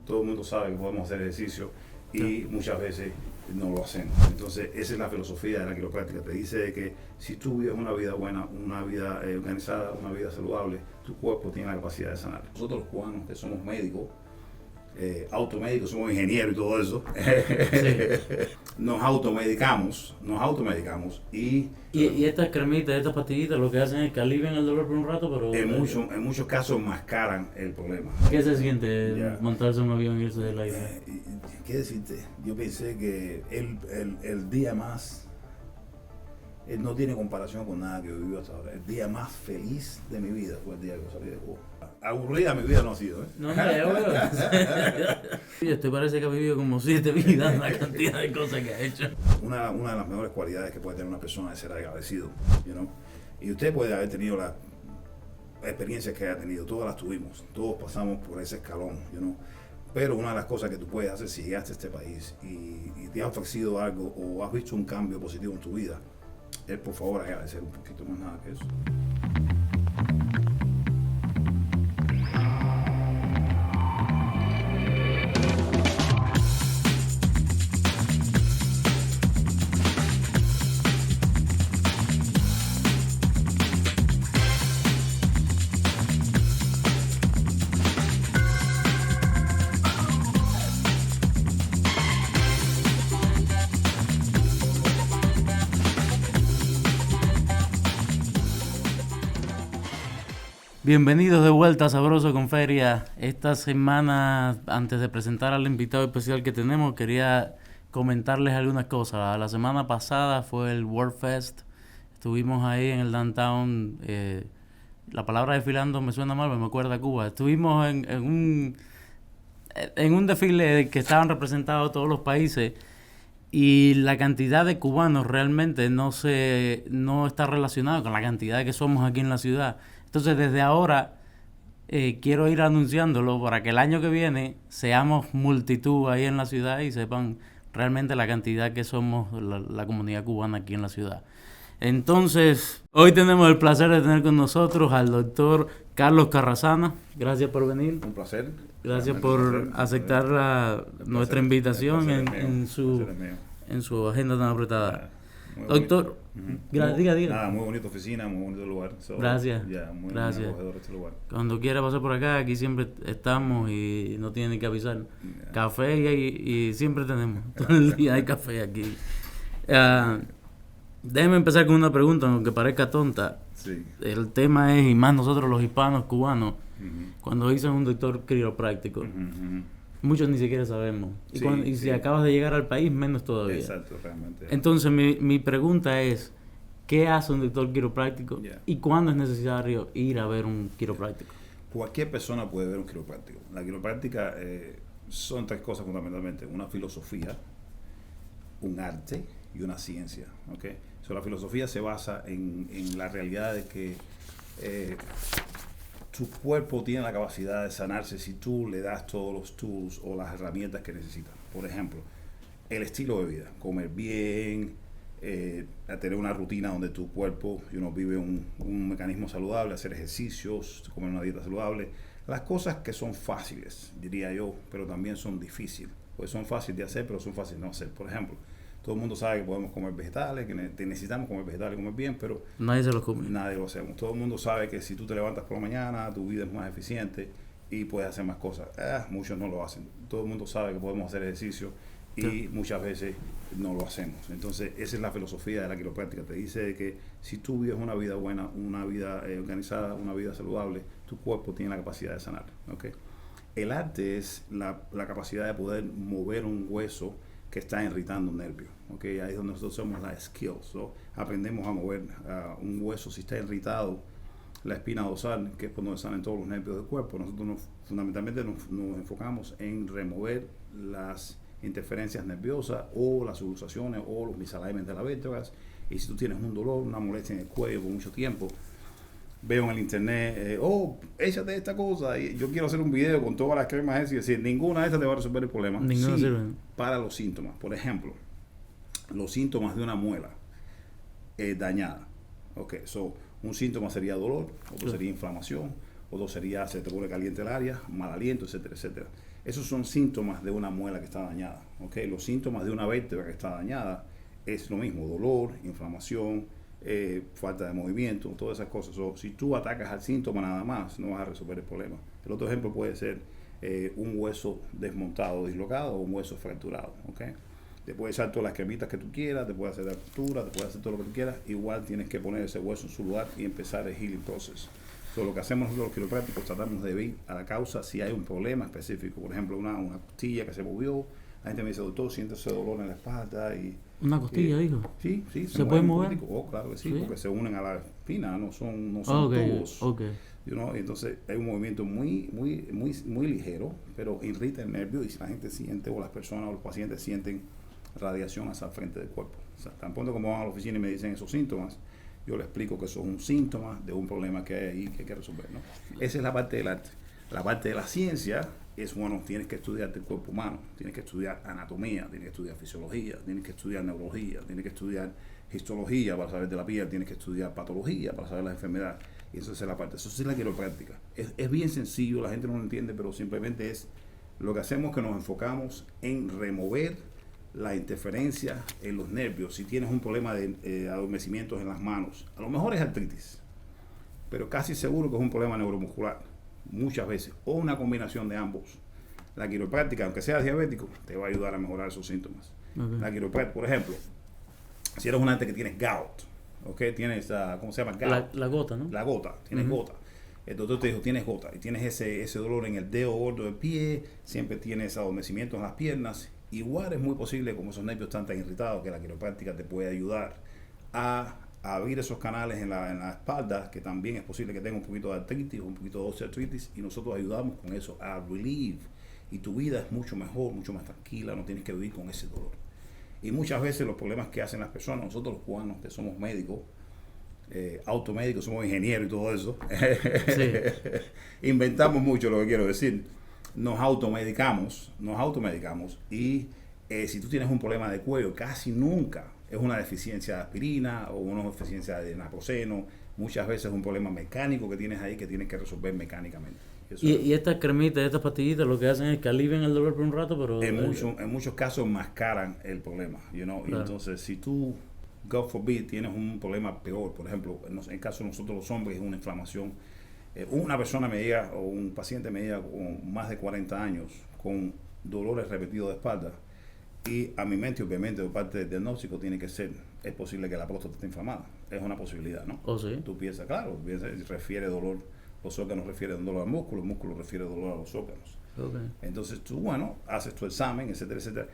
Todo el mundo sabe que podemos hacer ejercicio y muchas veces no lo hacemos. Entonces, esa es la filosofía de la quiropráctica. Te dice que si tú vives una vida buena, una vida organizada, una vida saludable, tu cuerpo tiene la capacidad de sanar. Nosotros los cubanos, que somos médicos, automédicos, somos ingenieros y todo eso, nos automedicamos y estas cremitas, estas pastillitas, lo que hacen es que alivian el dolor por un rato, pero en muchos casos mascaran el problema. ¿qué se siente montarse en un avión y irse del aire? ¿Qué decirte? Yo pensé que el día más, no tiene comparación con nada que he vivido hasta ahora. El día más feliz de mi vida fue el día que salí de Cuba. Aburrida mi vida no ha sido, ¿eh? No, te parece que ha vivido como 7 vidas, la cantidad de cosas que ha hecho. Una de las mejores cualidades que puede tener una persona es ser agradecido, you know? Y usted puede haber tenido las experiencias que haya tenido, todas las tuvimos, todos pasamos por ese escalón, you know? Pero una de las cosas que tú puedes hacer si llegaste a este país y te ha ofrecido algo o has visto un cambio positivo en tu vida, es por favor agradecer un poquito, más nada que eso. Bienvenidos de vuelta a Sabroso con Feria. Esta semana, antes de presentar al invitado especial que tenemos, quería comentarles algunas cosas. La semana pasada fue el World Fest. Estuvimos ahí en el downtown. La palabra desfilando me suena mal, pero me acuerda a Cuba. Estuvimos en un desfile que estaban representados todos los países y la cantidad de cubanos realmente no está relacionada con la cantidad que somos aquí en la ciudad. Entonces, desde ahora quiero ir anunciándolo para que el año que viene seamos multitud ahí en la ciudad y sepan realmente la cantidad que somos la comunidad cubana aquí en la ciudad. Entonces, hoy tenemos el placer de tener con nosotros al doctor Carlos Carrasana. Gracias por venir. Un placer. Gracias por aceptar nuestra invitación en su agenda tan apretada. Doctor, diga. Nada, muy bonita oficina, muy bonito lugar. Gracias. Muy acogedor este lugar. Cuando quiera pasar por acá, aquí siempre estamos y no tiene ni que avisar. Café y siempre tenemos. Todo el día hay café aquí. Déjeme empezar con una pregunta, aunque parezca tonta. Sí. El tema es, y más nosotros los hispanos cubanos, cuando dicen un doctor quiropráctico, muchos ni siquiera sabemos. Y si acabas de llegar al país, menos todavía. Exacto, realmente. Entonces, mi pregunta es, ¿qué hace un doctor quiropráctico? ¿Y cuándo es necesario ir a ver un quiropráctico? Cualquier persona puede ver un quiropráctico. La quiropráctica son 3 cosas fundamentalmente. Una filosofía, un arte y una ciencia. ¿Okay? La filosofía se basa en la realidad de que tu cuerpo tiene la capacidad de sanarse si tú le das todos los tools o las herramientas que necesita. Por ejemplo, el estilo de vida, comer bien, tener una rutina donde tu cuerpo vive un mecanismo saludable, hacer ejercicios, comer una dieta saludable. Las cosas que son fáciles, diría yo, pero también son difíciles. Pues son fáciles de hacer, pero son fáciles de no hacer. Por ejemplo, todo el mundo sabe que podemos comer vegetales, que necesitamos comer vegetales, comer bien, pero nadie se los come. Nadie lo hacemos. Todo el mundo sabe que si tú te levantas por la mañana, tu vida es más eficiente y puedes hacer más cosas. Muchos no lo hacen. Todo el mundo sabe que podemos hacer ejercicio y muchas veces no lo hacemos. Entonces, esa es la filosofía de la quiropráctica. Te dice que si tú vives una vida buena, una vida organizada, una vida saludable, tu cuerpo tiene la capacidad de sanar. ¿Okay? El arte es la capacidad de poder mover un hueso que está irritando un nervio. ¿Okay? Ahí es donde nosotros somos las skills. ¿So? Aprendemos a mover un hueso si está irritado, la espina dorsal, que es por donde salen todos los nervios del cuerpo. Nosotros fundamentalmente nos enfocamos en remover las interferencias nerviosas o las subluxaciones o los misalignments de las vértebras. Y si tú tienes un dolor, una molestia en el cuello por mucho tiempo, veo en el internet, échate esta cosa, y yo quiero hacer un video con todas las cremas esas y decir, ninguna de estas te va a resolver el problema. Ninguna sirve. Para los síntomas. Por ejemplo, los síntomas de una muela dañada. Okay, Un síntoma sería dolor, otro sería inflamación, otro sería se te pone caliente el área, mal aliento, etcétera, etcétera. Esos son síntomas de una muela que está dañada. ¿Okay? Los síntomas de una vértebra que está dañada es lo mismo, dolor, inflamación, falta de movimiento, todas esas cosas. Si tú atacas al síntoma nada más, no vas a resolver el problema. El otro ejemplo puede ser un hueso desmontado, dislocado o un hueso fracturado. ¿Okay? Te puedes echar todas las cremitas que tú quieras, te puedes hacer la apertura, te puedes hacer todo lo que tú quieras. Igual tienes que poner ese hueso en su lugar y empezar el healing process. Lo que hacemos nosotros los quiroprácticos, tratamos de ir a la causa si hay un problema específico. Por ejemplo, una costilla que se movió. La gente me dice, doctor, siento ese dolor en la espalda. ¿Una costilla, dijo? Sí. ¿Se puede mover? Claro que sí, porque se unen a la espina, no son okay, tubos. Okay. Entonces hay un movimiento muy ligero, pero irrita el nervio y si la gente siente, o las personas o los pacientes sienten radiación hacia el frente del cuerpo. O sea, tan pronto como van a la oficina y me dicen esos síntomas, yo les explico que eso es un síntoma de un problema que hay ahí que hay que resolver, ¿no? Esa es la parte del arte. La parte de la ciencia es, tienes que estudiar el cuerpo humano, tienes que estudiar anatomía, tienes que estudiar fisiología, tienes que estudiar neurología, tienes que estudiar histología para saber de la piel, tienes que estudiar patología para saber las enfermedades. Y eso es la parte, eso sí es la quiropráctica. Es bien sencillo, la gente no lo entiende, pero simplemente es lo que hacemos, que nos enfocamos en remover la interferencia en los nervios. Si tienes un problema de adormecimientos en las manos, a lo mejor es artritis, pero casi seguro que es un problema neuromuscular, muchas veces, o una combinación de ambos. La quiropráctica, aunque seas diabético, te va a ayudar a mejorar esos síntomas. Okay. La quiropráctica, por ejemplo, si eres una gente que tienes gout, ¿okay? Tienes, ¿cómo se llama? Gout. La gota, ¿no? La gota, tienes gota. El doctor te dijo, tienes gota, y tienes ese dolor en el dedo gordo del pie, siempre tienes adormecimientos en las piernas. Igual es muy posible, como esos nervios están tan irritados, que la quiropráctica te puede ayudar a abrir esos canales en la espalda, que también es posible que tenga un poquito de artritis o un poquito de osteoartritis, y nosotros ayudamos con eso a relieve, y tu vida es mucho mejor, mucho más tranquila, no tienes que vivir con ese dolor. Y muchas veces los problemas que hacen las personas, nosotros los cubanos que somos médicos, automédicos, somos ingenieros y todo eso, sí. Inventamos mucho, lo que quiero decir. Nos automedicamos y si tú tienes un problema de cuello, casi nunca es una deficiencia de aspirina o una deficiencia de naproxeno. Muchas veces es un problema mecánico que tienes ahí que tienes que resolver mecánicamente. Y estas cremitas, estas pastillitas, lo que hacen es que alivian el dolor por un rato, pero en muchos casos mascaran el problema, Claro. Y entonces, si tú, God forbid, tienes un problema peor, por ejemplo, en el caso de nosotros los hombres, es una inflamación. Una persona me llega, o un paciente me llega con más de 40 años, con dolores repetidos de espalda, y a mi mente, obviamente, de parte del diagnóstico tiene que ser, es posible que la próstata esté inflamada. Es una posibilidad, ¿no? Oh, ¿sí? Tú piensas, claro, refiere dolor, los órganos refieren dolor al músculo, el músculo refiere dolor a los órganos. Okay. Entonces tú, haces tu examen, etcétera, etcétera.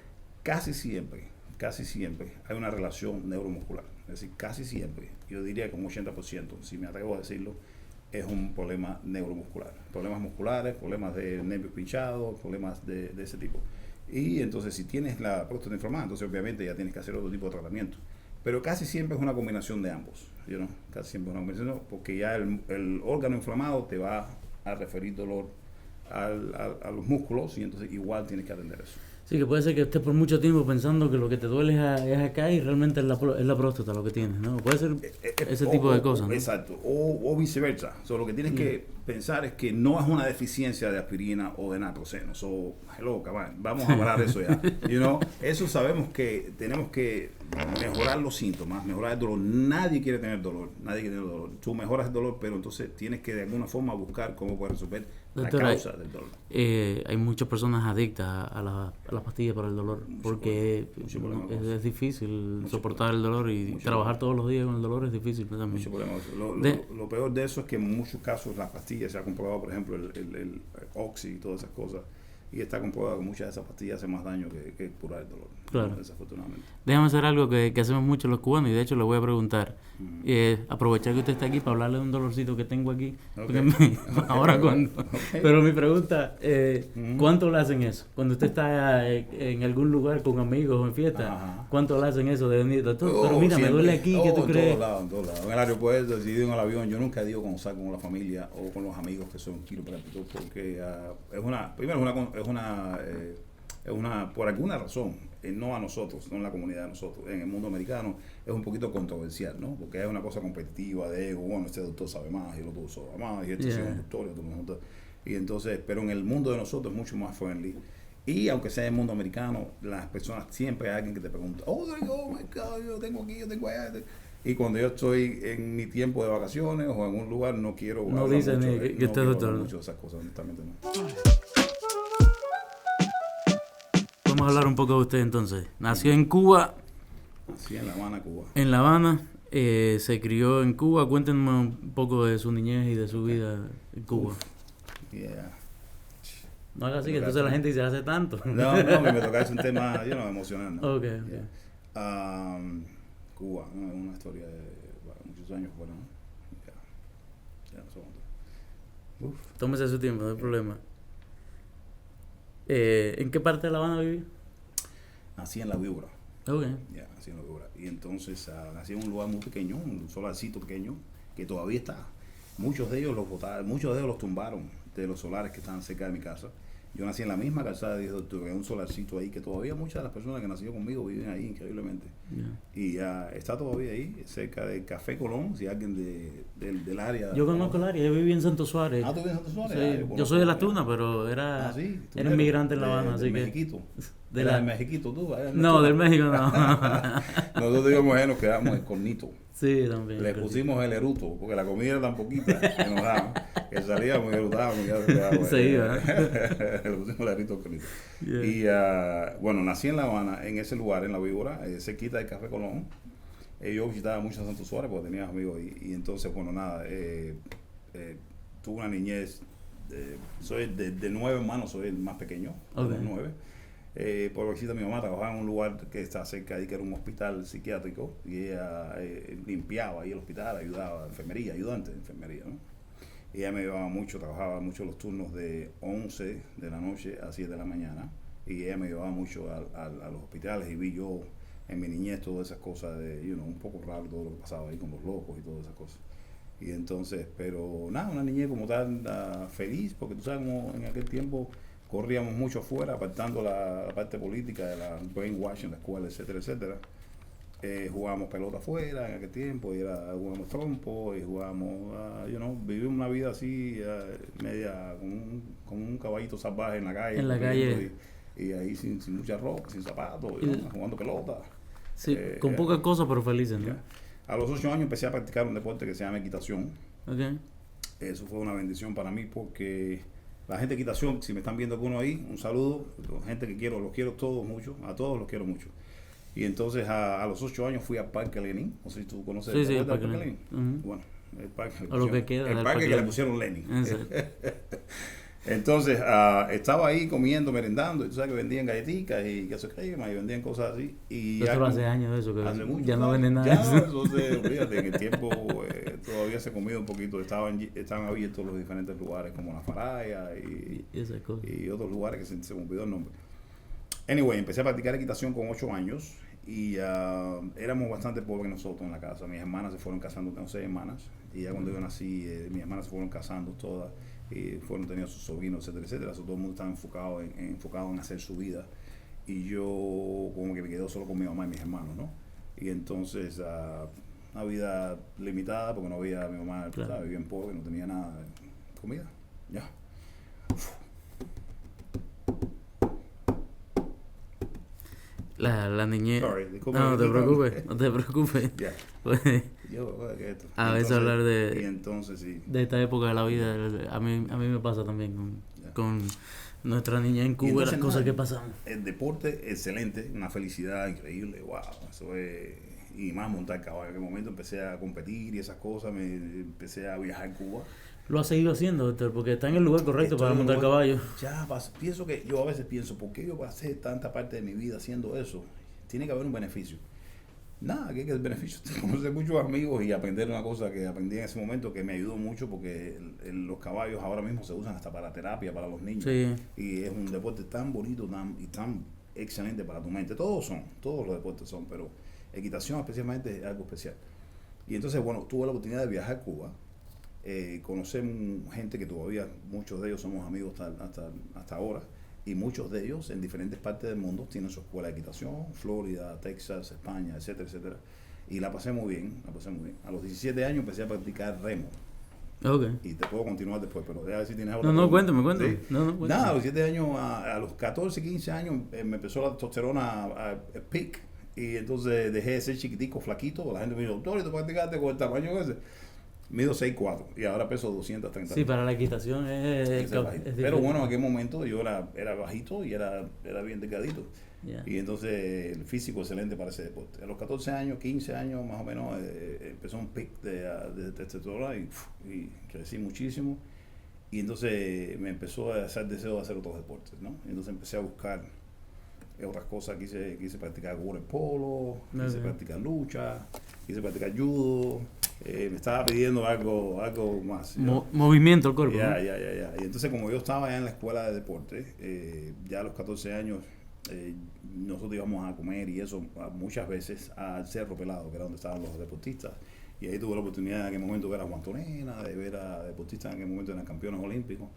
Casi siempre hay una relación neuromuscular. Es decir, casi siempre, yo diría que un 80%, si me atrevo a decirlo, es un problema neuromuscular. Problemas musculares, problemas de nervios pinchados, problemas de ese tipo. Y entonces si tienes la próstata inflamada, entonces obviamente ya tienes que hacer otro tipo de tratamiento. Pero casi siempre es una combinación de ambos, casi siempre es una combinación, porque ya el órgano inflamado te va a referir dolor a los músculos y entonces igual tienes que atender eso. Sí, que puede ser que estés por mucho tiempo pensando que lo que te duele es acá y realmente es la próstata lo que tienes, ¿no? Puede ser ese tipo de cosas, ¿no? Exacto, o viceversa. Lo que tienes que pensar es que no es una deficiencia de aspirina o de naproxeno. Vamos a hablar de eso ya. Eso sabemos que tenemos que mejorar los síntomas, mejorar el dolor. Nadie quiere tener dolor. Tú mejoras el dolor, pero entonces tienes que de alguna forma buscar cómo poder resolver la causa del dolor. Hay muchas personas adictas a las pastillas para el dolor, porque es difícil soportar el dolor y trabajar todos los días con el dolor es difícil también. Mucho problema. Lo peor de eso es que en muchos casos las pastillas, se ha comprobado, por ejemplo, el Oxy y todas esas cosas, y está comprobado que muchas de esas pastillas hacen más daño que curar el dolor. Claro. Desafortunadamente. Déjame hacer algo que hacemos mucho los cubanos, y de hecho le voy a preguntar. Aprovechar que usted está aquí para hablarle de un dolorcito que tengo aquí. Okay. Ahora cuando. Okay. Pero mi pregunta, ¿cuánto le hacen eso? Cuando usted está en algún lugar con amigos o en fiesta, ¿cuánto le hacen eso de venir? Doctor, pero mira, siempre. Me duele aquí, ¿qué tú crees? En todos lados. En el aeropuerto, si digo en el avión, yo nunca digo cuando salgo con la familia o con los amigos que son quiroprácticos, porque primero es una por alguna razón, no a nosotros, no en la comunidad de nosotros, en el mundo americano es un poquito controversial, ¿no? Porque es una cosa competitiva de ego, bueno, este doctor sabe más y el otro sabe más y este es un doctor y otro no es un doctor. Y entonces, pero en el mundo de nosotros es mucho más friendly. Y aunque sea en el mundo americano, las personas siempre hay alguien que te pregunta, oh my God, yo tengo aquí, yo tengo allá. Y cuando yo estoy en mi tiempo de vacaciones o en un lugar, no quiero no dicen mucho, que usted es doctor. mucho de esas cosas, honestamente no. Vamos a hablar un poco de usted entonces. Nació en Cuba. Nací en La Habana, Cuba. En La Habana. Se crió en Cuba. Cuéntenme un poco de su niñez y de su vida en Cuba. Yeah. No haga así, que entonces la gente dice hace tanto. No, que me toca es un tema emocional, ¿no? Okay. Yeah. Cuba, ¿no? Es una historia de muchos años fuera, ¿no? Ya no sé. Tómese su tiempo, no hay problema. ¿En qué parte de La Habana viví? Nací en La Víbora. Okay. Ya, nací en La Víbora. Y entonces nací en un lugar muy pequeño, un solarcito pequeño, que todavía está. Muchos de ellos los botaron, muchos de ellos los tumbaron de los solares que estaban cerca de mi casa. Yo nací en la misma calzada de 10 de octubre, en un solarcito ahí, que todavía muchas de las personas que nacieron conmigo viven ahí increíblemente. Yeah. Y está todavía ahí, cerca del Café Colón, si alguien del área. Yo conozco el área, yo viví en Santo Suárez. ¿Tú vives en Santo Suárez? Sí, yo soy de La Tuna, pero era inmigrante en La Habana, así que... Mexiquito. ¿Del Mexiquito tú? No, del México no. Nosotros íbamos nos quedamos en Cornito. Sí, también. Le pusimos el eruto, porque la comida era tan poquita que nos daban, que salíamos y erutábamos y ya se quedaba. Se iba. Le pusimos el eruto al Cornito. Yeah. Y bueno, nací en La Habana, en ese lugar, en La Víbora, cerquita del Café Colón. Yo visitaba mucho a Santo Suárez porque tenía amigos ahí. Y entonces, bueno, nada, tuve una niñez. Soy de 9 hermanos, soy el más pequeño, de los 9. Por visita mi mamá trabajaba en un lugar que está cerca de ahí, que era un hospital psiquiátrico, y ella limpiaba ahí el hospital, ayudaba, enfermería, ayudante de enfermería, ¿no? Y ella me llevaba mucho, trabajaba mucho los turnos de 11 de la noche a 7 de la mañana, y ella me llevaba mucho a los hospitales, y vi yo en mi niñez todas esas cosas de, un poco raro todo lo que pasaba ahí con los locos y todas esas cosas. Y entonces, pero nada, una niñez como tal feliz, porque tú sabes como en aquel tiempo corríamos mucho afuera, apartando la parte política de la brainwashing en la escuela, etcétera, etcétera. Jugábamos pelota afuera en aquel tiempo, y jugábamos trompo, y jugábamos, vivimos una vida así, media con un caballito salvaje en la calle. En la calle. Y ahí sin mucha ropa, sin zapatos, jugando pelota. Sí, con pocas cosas, pero felices, ¿no? A los 8 años empecé a practicar un deporte que se llama equitación. Okay. Eso fue una bendición para mí porque la gente de equitación, si me están viendo alguno ahí, un saludo, gente que quiero, los quiero todos mucho, a todos los quiero mucho. Y entonces a los 8 años fui al Parque Lenin, no sé si tú conoces el Parque Lenin. Uh-huh. Bueno, el parque, el parque que le pusieron Lenin. Entonces estaba ahí comiendo, merendando, y tú sabes que vendían galletitas y queso crema y vendían cosas así. Y eso hace años eso, que hace mucho, ya no venden nada. Entonces, fíjate, en el tiempo todavía se comía un poquito, estaban abiertos los diferentes lugares como la Faraya y otros lugares que se me olvidó el nombre. Anyway, empecé a practicar equitación con 8 años y éramos bastante pobres nosotros en la casa. Mis hermanas se fueron casando, tengo 6 hermanas, y ya cuando yo nací, mis hermanas se fueron casando todas. Y fueron teniendo sus sobrinos, etcétera, etcétera. Todo el mundo estaba enfocado en hacer su vida. Y yo como que me quedé solo con mi mamá y mis hermanos, ¿no? Y entonces una vida limitada porque no había, mi mamá vivía en pobre, no tenía nada de comida. Ya. La niñez. No te preocupes. Yeah. Pues, a veces hablar y entonces, sí. de esta época de la vida, a mí me pasa también con nuestra niña en Cuba, las cosas que pasamos. El deporte, excelente, una felicidad increíble, wow, eso es, y más montar caballo. En aquel momento empecé a competir y esas cosas, empecé a viajar en Cuba. Lo ha seguido haciendo, doctor, porque está en el lugar correcto para montar caballo. Yo a veces pienso, ¿por qué yo voy a hacer tanta parte de mi vida haciendo eso? Tiene que haber un beneficio. Nada, que el beneficio es conocer muchos amigos y aprender una cosa que aprendí en ese momento que me ayudó mucho, porque los caballos ahora mismo se usan hasta para terapia para los niños. Sí. Y es un deporte tan bonito y tan excelente para tu mente. Todos los deportes son, pero equitación especialmente es algo especial. Y entonces, bueno, tuve la oportunidad de viajar a Cuba. Conocer gente que todavía muchos de ellos somos amigos hasta ahora, y muchos de ellos en diferentes partes del mundo tienen su escuela de equitación, Florida, Texas, España, etcétera, etcétera. Y la pasé muy bien, la pasé muy bien. A los 17 años empecé a practicar remo. Okay. Y te puedo continuar después, pero déjame ver si tienes otra pregunta. Cuéntame. ¿Sí? No, cuéntame. Nada, a los 7 años, a los 14, 15 años, me empezó la testosterona a peak. Y entonces dejé de ser chiquitico, flaquito. La gente me dijo, doctor, ¿y tú practicaste con el tamaño ese? Mido 6'4" y ahora peso 230. Sí, para la equitación es pero bueno, en aquel momento yo era bajito y era bien delgadito. Yeah. Y entonces el físico excelente para ese deporte. A los 14 años, 15 años más o menos, empezó un pic de testosterona y crecí muchísimo. Y entonces me empezó a hacer deseo de hacer otros deportes, ¿no? Y entonces empecé a buscar otras cosas. Quise practicar waterpolo, quise practicar lucha, quise practicar judo. Me estaba pidiendo algo más. Movimiento el cuerpo. Ya. Y entonces como yo estaba ya en la escuela de deporte, ya a los 14 años, nosotros íbamos a comer y eso muchas veces al Cerro Pelado, que era donde estaban los deportistas. Y ahí tuve la oportunidad en aquel momento de ver a Juan Tonena, de ver a deportistas en aquel momento eran campeones olímpicos.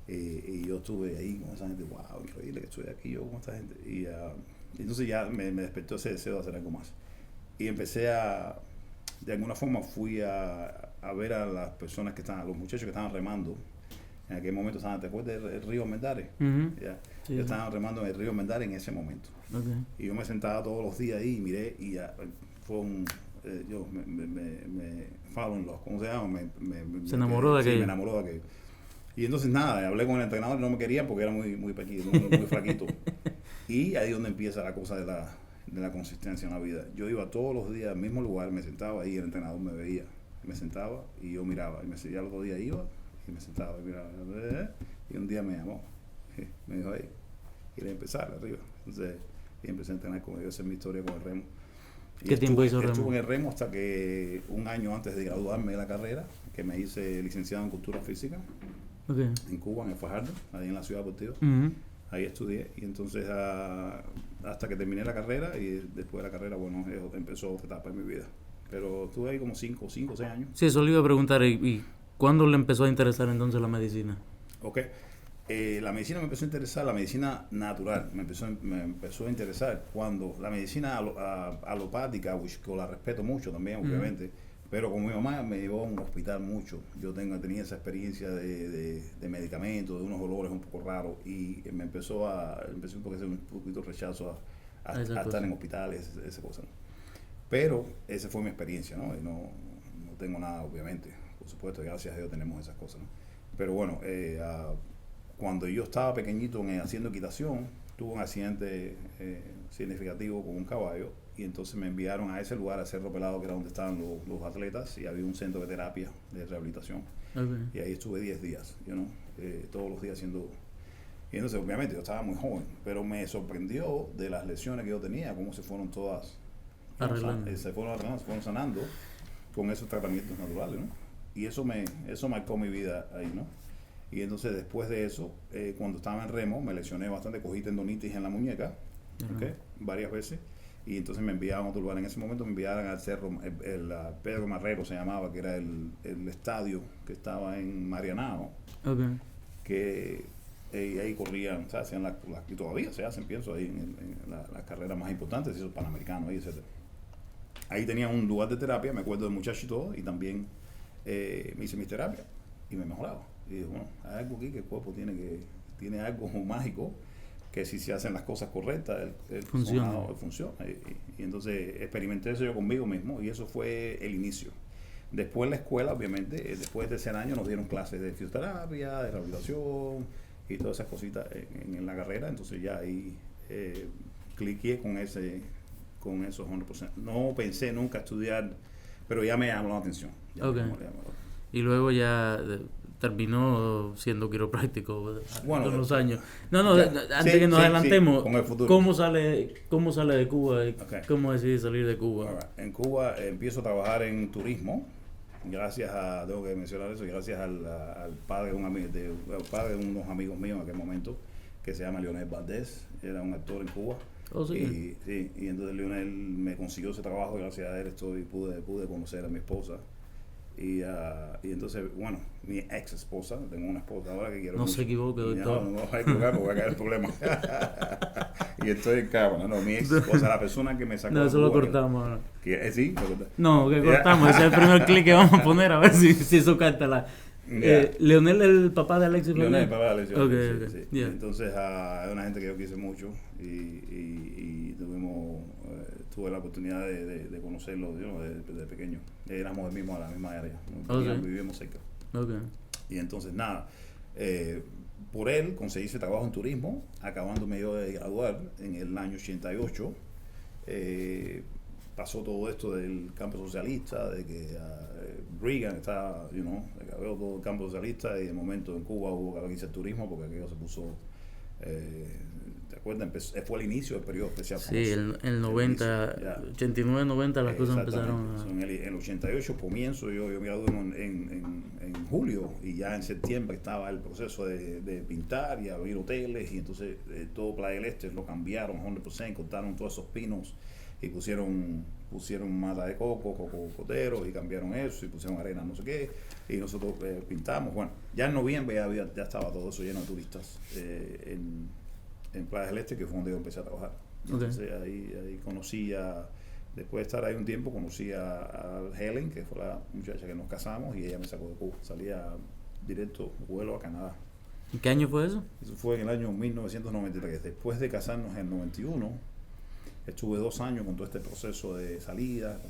Y yo estuve ahí con esa gente, wow, increíble que estoy aquí yo con esta gente. Y entonces ya me despertó ese deseo de hacer algo más. Y empecé de alguna forma fui a ver a las personas a los muchachos que estaban remando. En aquel momento ¿te acuerdas del río Mendares? Yeah. Sí, yo estaba remando en el río Mendares en ese momento. Okay. Y yo me sentaba todos los días ahí y miré y fue yo me fall in love, ¿cómo se llama? Se enamoró de aquello. Sí, me enamoró de aquello. Y entonces nada, hablé con el entrenador y no me quería porque era muy pequeño, muy flaquito. Y ahí es donde empieza la cosa de la consistencia en la vida. Yo iba todos los días al mismo lugar, me sentaba ahí, el entrenador me veía, me sentaba y yo miraba. Y me seguía el otro día iba y me sentaba y miraba. Y un día me llamó, me dijo, hey, ¿quieres empezar arriba? Entonces, y empecé a entrenar con ellos, esa es mi historia con el remo. ¿Qué tiempo hizo remo? Estuve en el remo hasta que un año antes de graduarme de la carrera, que me hice licenciado en Cultura Física, en Cuba, en el Fajardo, ahí en la Ciudad Deportiva. Ahí estudié y entonces hasta que terminé la carrera y después de la carrera, bueno, empezó otra etapa en mi vida. Pero estuve ahí como 5 o 6 años. Sí, eso le iba a preguntar. ¿Y cuándo le empezó a interesar entonces la medicina? Ok. La medicina me empezó a interesar, la medicina natural, me empezó a interesar cuando la medicina alopática, que la respeto mucho también, obviamente, pero como mi mamá me llevó a un hospital mucho, yo tenía esa experiencia de medicamentos, de unos olores un poco raros y empecé un poquito rechazo a estar en hospitales, esa cosa, ¿no? Pero esa fue mi experiencia, ¿no? Y no tengo nada, obviamente, por supuesto, gracias a Dios tenemos esas cosas, ¿no? Pero bueno, cuando yo estaba pequeñito haciendo equitación, tuve un accidente significativo con un caballo y entonces me enviaron a ese lugar, a Cerro Pelado, que era donde estaban los atletas, y había un centro de terapia, de rehabilitación. Y ahí estuve 10 días, todos los días haciendo. Y entonces, obviamente, yo estaba muy joven, pero me sorprendió de las lesiones que yo tenía, cómo se fueron todas arreglando, se fueron sanando con esos tratamientos naturales, ¿no? Y eso marcó mi vida ahí, ¿no? Y entonces después de eso, cuando estaba en remo, me lesioné bastante, cogí tendonitis en la muñeca, varias veces, y entonces me enviaban a otro lugar. En ese momento me enviaron al cerro, Pedro Marrero se llamaba, que era el estadio que estaba en Marianao, que ahí corrían, o sea, hacían y todavía se hacen, pienso, ahí en las carreras más importantes, esos panamericanos, ahí, etc. Ahí tenía un lugar de terapia, me acuerdo del muchacho y todo, y también me hice mis terapias y me mejoraba. Y dije, bueno, hay algo aquí que el cuerpo tiene algo mágico, que si se hacen las cosas correctas, funciona. Y entonces experimenté eso yo conmigo mismo y eso fue el inicio. Después en la escuela, obviamente, después de tercer año nos dieron clases de fisioterapia, de rehabilitación y todas esas cositas en la carrera. Entonces ya ahí cliqué con esos 100%. No pensé nunca estudiar, pero ya me llamó la atención. Y luego ya terminó siendo quiropráctico con los años. Antes que nos adelantemos, ¿cómo sale de Cuba? ¿Cómo decidí salir de Cuba? En Cuba empiezo a trabajar en turismo, tengo que mencionar eso, gracias al padre de unos amigos míos en aquel momento, que se llama Leonel Valdés, era un actor en Cuba. Y entonces Leonel me consiguió ese trabajo, gracias a él pude conocer a mi esposa. Y entonces, bueno, mi ex esposa, tengo una esposa ahora que quiero No mucho. se equivoque, doctor. No hay problema, voy a caer en problemas. Y estoy en cámara, no, mi ex esposa, la persona que me sacó. No, eso de lo Cuba, cortamos ahora. ¿Sí? ¿Lo cortamos? No, que cortamos. Ese es el primer clic que vamos a poner a ver si eso carta la. Leonel, el papá de Alexis. Leonel, el papá de Alexis. Okay. Sí. Yeah. Entonces, es una gente que yo quise mucho y tuve la oportunidad de conocerlo desde pequeño. Éramos de la misma área, vivíamos cerca. Okay. Y entonces, nada, por él conseguí ese trabajo en turismo, acabándome yo de graduar en el año 88. Pasó todo esto del campo socialista, de que Reagan estaba, acabó todo el campo socialista y de momento en Cuba hubo que hacer turismo porque aquello se puso, ¿te acuerdas? Fue el inicio del periodo especial. Sí, el 90, 89, 90 las cosas empezaron a... En el 88 comienzo, yo me gradué en julio y ya en septiembre estaba el proceso de pintar y abrir hoteles y entonces todo Playa del Este lo cambiaron 100%, cortaron todos esos pinos y pusieron mata de cocoteros y cambiaron eso y pusieron arena no sé qué y nosotros pintamos. Bueno, ya en noviembre ya estaba todo eso lleno de turistas en Playa del Este, que fue donde yo empecé a trabajar. Entonces ahí conocí después de estar ahí un tiempo, conocí a Helen, que fue la muchacha que nos casamos y ella me sacó de Cuba. Salía directo vuelo a Canadá. ¿En qué año fue eso? Eso fue en el año 1993. Después de casarnos en el 91, estuve 2 años con todo este proceso de salida,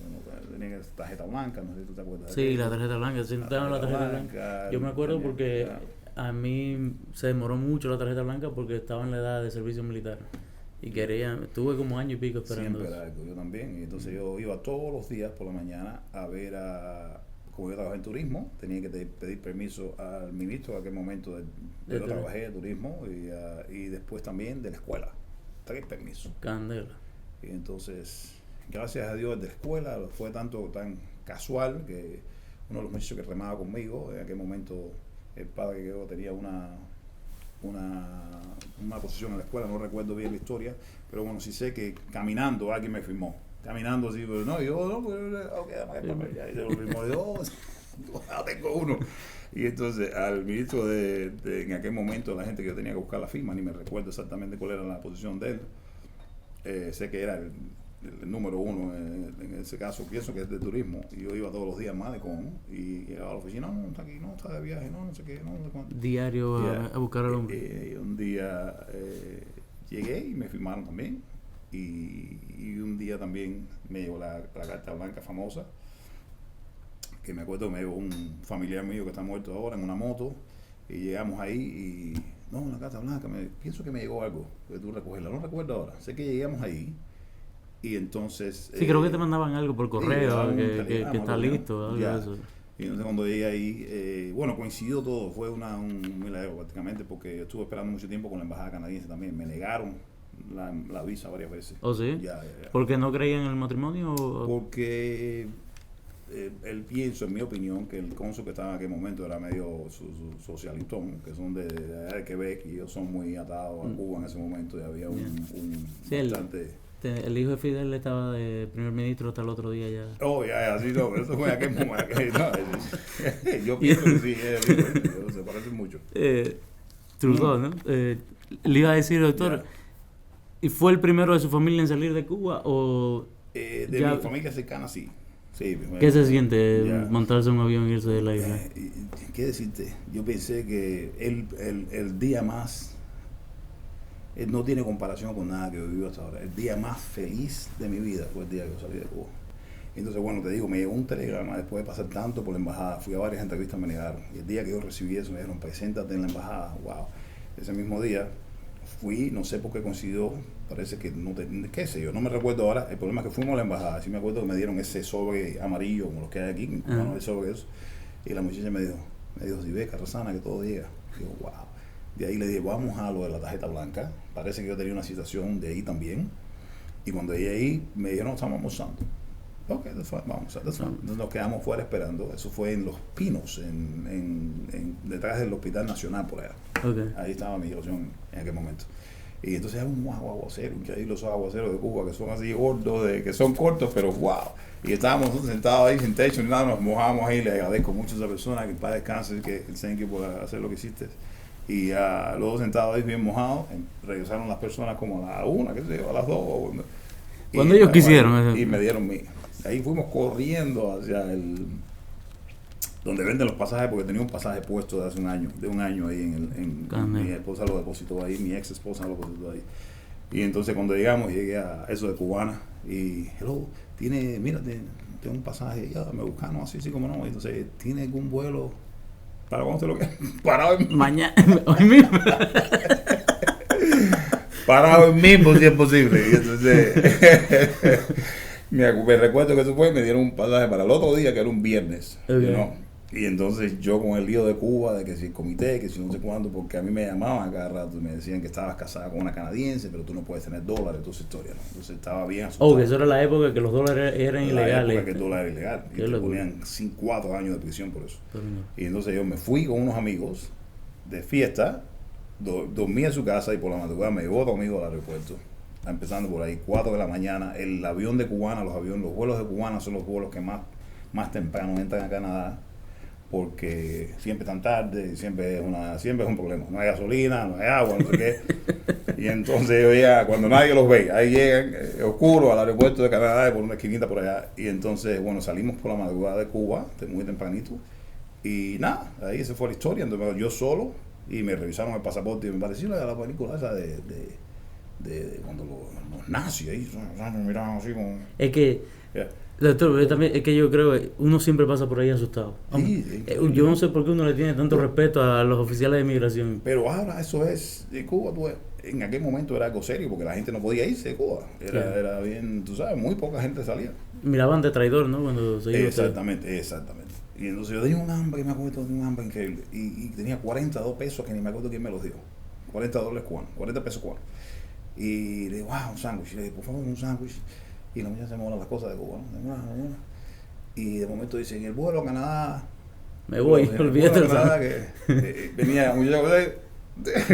tenía tarjeta blanca, no sé si tú te acuerdas. Sí, la tarjeta blanca, la tarjeta blanca. Yo me acuerdo porque a mí se demoró mucho la tarjeta blanca porque estaba en la edad de servicio militar y tuve como año y pico esperando. Siempre algo, yo también, y entonces yo iba todos los días por la mañana a ver como yo trabajaba en turismo, tenía que pedir permiso al ministro en aquel momento yo trabajé de turismo y después también de la escuela, 3 permisos. Candela. Y entonces, gracias a Dios, el de la escuela fue tan casual que uno de los muchachos que remaba conmigo, en aquel momento el padre que yo tenía una posición en la escuela, no recuerdo bien la historia, pero bueno, sí sé que caminando alguien me firmó. Caminando así, pero no, yo no, ok, ya, y se lo firmó, yo tengo uno. Y entonces al ministro en aquel momento, la gente que yo tenía que buscar la firma, ni me recuerdo exactamente cuál era la posición de él, sé que era el número 1 en ese caso, pienso que es de turismo, y yo iba todos los días más y llegaba a la oficina, no está aquí, no está de viaje, no sé qué, no sé cuánto. Diario a buscar al hombre. Un día llegué y me firmaron también, y un día también me llegó la carta blanca famosa, que me acuerdo me llegó un familiar mío que está muerto ahora en una moto, y llegamos ahí y no, una carta blanca, pienso que me llegó algo, que tú recogerla, no recuerdo ahora, sé que llegamos ahí. Y entonces... Sí, creo que te mandaban algo por correo, que está listo, algo de eso. Y entonces cuando llegué ahí, bueno, coincidió todo, fue un milagro prácticamente, porque yo estuve esperando mucho tiempo con la embajada canadiense también, me negaron la visa varias veces. ¿Oh, sí? Ya. ¿Por qué no creían en el matrimonio? Porque él pienso, en mi opinión, que el cónsul que estaba en aquel momento era medio socialistón, que son de Quebec, y ellos son muy atados a Cuba en ese momento, y había bastante... El hijo de Fidel estaba de primer ministro hasta el otro día ya. Oh, ya, así no, eso fue aquel momento. Yo pienso que sí, se parecen mucho. Trudeau, ¿no? Le iba a decir, doctor, ¿y fue el primero de su familia en salir de Cuba o...? De mi familia cercana, sí. ¿Qué se siente montarse en un avión e irse de la isla? ¿Qué decirte? Yo pensé que el día más... no tiene comparación con nada que yo he vivido hasta ahora. El día más feliz de mi vida fue el día que yo salí de Cuba. Entonces, bueno, te digo, me llegó un telegrama después de pasar tanto por la embajada. Fui a varias entrevistas, me negaron. Y el día que yo recibí eso, me dijeron, preséntate en la embajada. Wow. Ese mismo día fui, no sé por qué coincidió, parece que qué sé yo, no me recuerdo ahora. El problema es que fuimos a la embajada. Sí me acuerdo que me dieron ese sobre amarillo, como los que hay aquí, el sobre eso. Y la muchacha me dijo, si ves, Carrasana, que todo llega. Y yo, wow. De ahí le dije, vamos a lo de la tarjeta blanca. Parece que yo tenía una situación de ahí también. Y cuando llegué ahí, me dijeron, estamos almorzando. Ok, vamos. Entonces nos quedamos fuera esperando. Eso fue en Los Pinos, detrás del Hospital Nacional por allá. Okay. Ahí estaba mi situación en aquel momento. Y entonces hay un aguacero, increíble esos aguaceros de Cuba que son así gordos, que son cortos, pero wow. Y estábamos nosotros sentados ahí sin techo ni nada, nos mojamos ahí. Le agradezco mucho a esa persona, que el padre descanse, que el Señor por hacer lo que hiciste. Y luego sentados ahí bien mojados, regresaron las personas como a la 1, qué sé yo, a las 2. Cuando ellos quisieron. Y me dieron ahí fuimos corriendo hacia donde venden los pasajes, porque tenía un pasaje puesto de hace un año ahí mi esposa lo depositó ahí, mi ex esposa lo depositó ahí. Y entonces cuando llegamos, llegué a eso de Cubana y hello, tengo un pasaje, ya me buscaron así como no. Entonces, ¿tiene algún vuelo para cuando te lo quieras? Para hoy mañana, hoy mismo. Para hoy mismo si es posible. Y entonces me recuerdo que eso fue, me dieron un pasaje para el otro día, que era un viernes. Okay. Y entonces yo con el lío de Cuba, de que si el comité, que si no sé cuándo, porque a mí me llamaban a cada rato y me decían que estabas casada con una canadiense, pero tú no puedes tener dólares, toda esa historia, ¿no? Entonces estaba bien asustado. Que eso era la época que los dólares eran ilegales. La época que el dólar era ilegal. Y te ponían 4 años de prisión por eso. Y entonces yo me fui con unos amigos de fiesta, dormí en su casa y por la madrugada me llevó otro amigo al aeropuerto. Empezando por ahí, 4 de la mañana, el avión de Cubana, los vuelos de Cubana son los vuelos que más temprano entran a Canadá, porque siempre tan tarde, siempre es un problema. No hay gasolina, no hay agua, no sé qué. Y entonces yo ya, cuando nadie los ve, ahí llegan oscuro al aeropuerto de Canadá, por una esquinita por allá. Y entonces, bueno, salimos por la madrugada de Cuba, muy tempranito. Y nada, ahí se fue la historia. Entonces yo solo, y me revisaron el pasaporte y me pareció la película esa de cuando los nazis ahí me miraban así como... Es que... Yeah. Doctor, también es que yo creo que uno siempre pasa por ahí asustado. Sí, yo no sé por qué uno le tiene tanto respeto a los oficiales de inmigración. Pero ahora eso es de Cuba, en aquel momento era algo serio porque la gente no podía irse de Cuba. Era bien, tú sabes, muy poca gente salía. Miraban de traidor, ¿no? Cuando se iba. Exactamente. Y entonces yo tenía un hambre, me acuerdo de un hambre increíble. Y tenía 42 pesos que ni me acuerdo quién me los dio. $40 cubanos, 40 pesos cubanos. Y le digo, un sándwich. Le digo, por favor, un sándwich. Y la muchacha se me habla las cosas de Cuba, ¿no? Y de momento dice, en el vuelo a Canadá... Me voy, olvídate de Canadá, que venía la muchacha,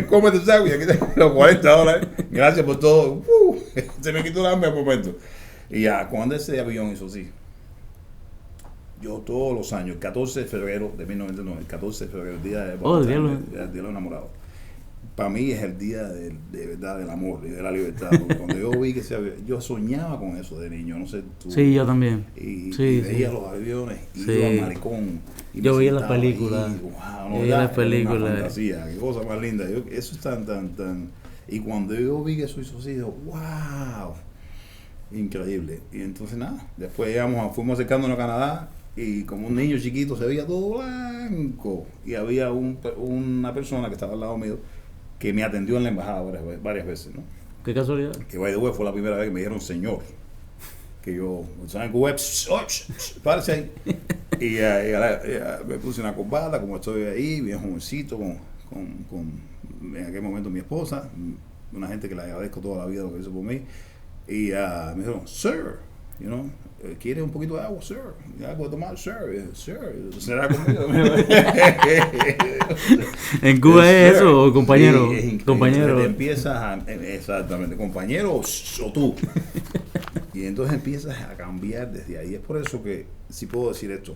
cómete tu sándwich, aquí tengo los $40, gracias por todo. Se me quitó el hambre al momento. Y ya, cuando ese avión hizo así, yo todos los años, el 14 de febrero de 1999, el 14 de febrero, el día de los enamorados, para mí es el día de verdad del amor y de la libertad. Cuando yo vi que yo soñaba con eso de niño, no sé tú. Sí, yo también. Y veía los aviones y iba al malecón. Y yo veía las películas. Veía las películas. Una fantasía, qué cosa más linda. Eso es tan. Y cuando yo vi que eso hizo así, digo, wow, increíble. Y entonces nada, después fuimos acercándonos a Canadá. Y como un niño chiquito se veía todo blanco. Y había una persona que estaba al lado mío que me atendió en la embajada varias veces, ¿no? Qué casualidad. Que by the way fue la primera vez que me dijeron señor. Que yo, ¿saben? Web, párese ahí. Y me puse una corbata, como estoy ahí, bien jovencito, con en aquel momento mi esposa, una gente que le agradezco toda la vida lo que hizo por mí. Y me dijeron, sir, you know, ¿quiere un poquito de agua, sir? ¿Ya puedo tomar, sir? ¿Será conmigo? ¿En Cuba es eso o compañero? Sí, compañero. Empiezas exactamente, compañero o tú. Y entonces empiezas a cambiar desde ahí. Es por eso que, si puedo decir esto,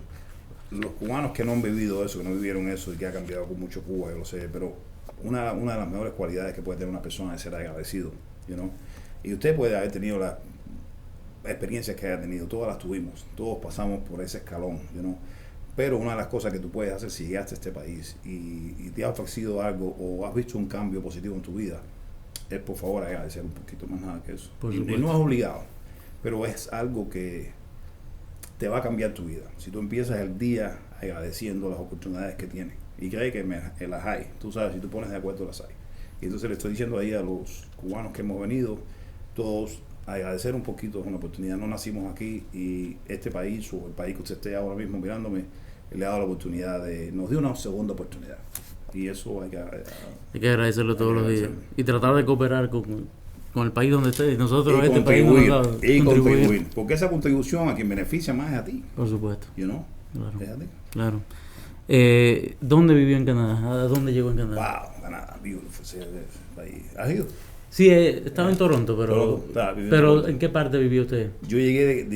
los cubanos que no han vivido eso, que no vivieron eso y que ha cambiado con mucho Cuba, yo lo sé, pero una de las mejores cualidades que puede tener una persona es ser agradecido, you know? Y usted puede haber tenido las experiencias que haya tenido, todas las tuvimos, todos pasamos por ese escalón, you know? Pero una de las cosas que tú puedes hacer si llegaste a este país y te ha ofrecido algo o has visto un cambio positivo en tu vida, es por favor agradecer un poquito, más nada que eso. Y no es obligado, pero es algo que te va a cambiar tu vida. Si tú empiezas el día agradeciendo las oportunidades que tienes, y cree que las hay, tú sabes, si tú pones de acuerdo las hay. Y entonces le estoy diciendo ahí a los cubanos que hemos venido, todos, agradecer un poquito, es una oportunidad. No nacimos aquí y este país o el país que usted esté ahora mismo mirándome le ha dado la oportunidad nos dio una segunda oportunidad, y eso hay que agradecerlo todos los días y tratar de cooperar con el país donde esté y nosotros y este país contribuir, porque esa contribución a quien beneficia más es a ti, por supuesto, you know? Claro, es a ti. Claro. ¿Dónde vivió en Canadá? ¿A dónde llegó en Canadá? Wow, Canadá, beautiful país. ¿Has ido? Sí, estaba en Toronto, Viví en pero Toronto. ¿en qué parte vivió usted? Yo llegué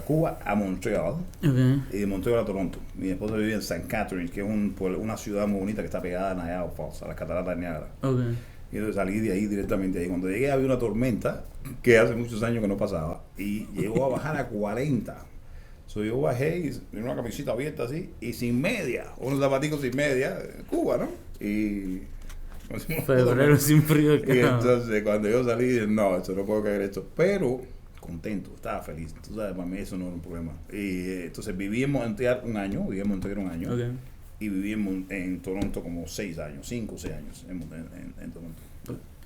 Cuba a Montreal Okay. y de Montreal a Toronto. Mi esposa vivía en St. Catharines, que es una ciudad muy bonita que está pegada a Niagara Falls, a las cataratas de Niagara. Okay. Y entonces salí de ahí directamente ahí. Cuando llegué había una tormenta que hace muchos años que no pasaba y llegó a bajar a 40. Yo bajé y en una camisita abierta así y sin media, unos zapaticos sin media, Cuba, ¿no? Y Febrero sin frío. y entonces cuando yo salí, dije, no, esto no puedo creer esto, pero contento, estaba feliz, tú sabes, para mí eso no era un problema. Y entonces viví en Montreal un año, Okay. y viví en Toronto como 6 años, 5 o 6 años en Toronto.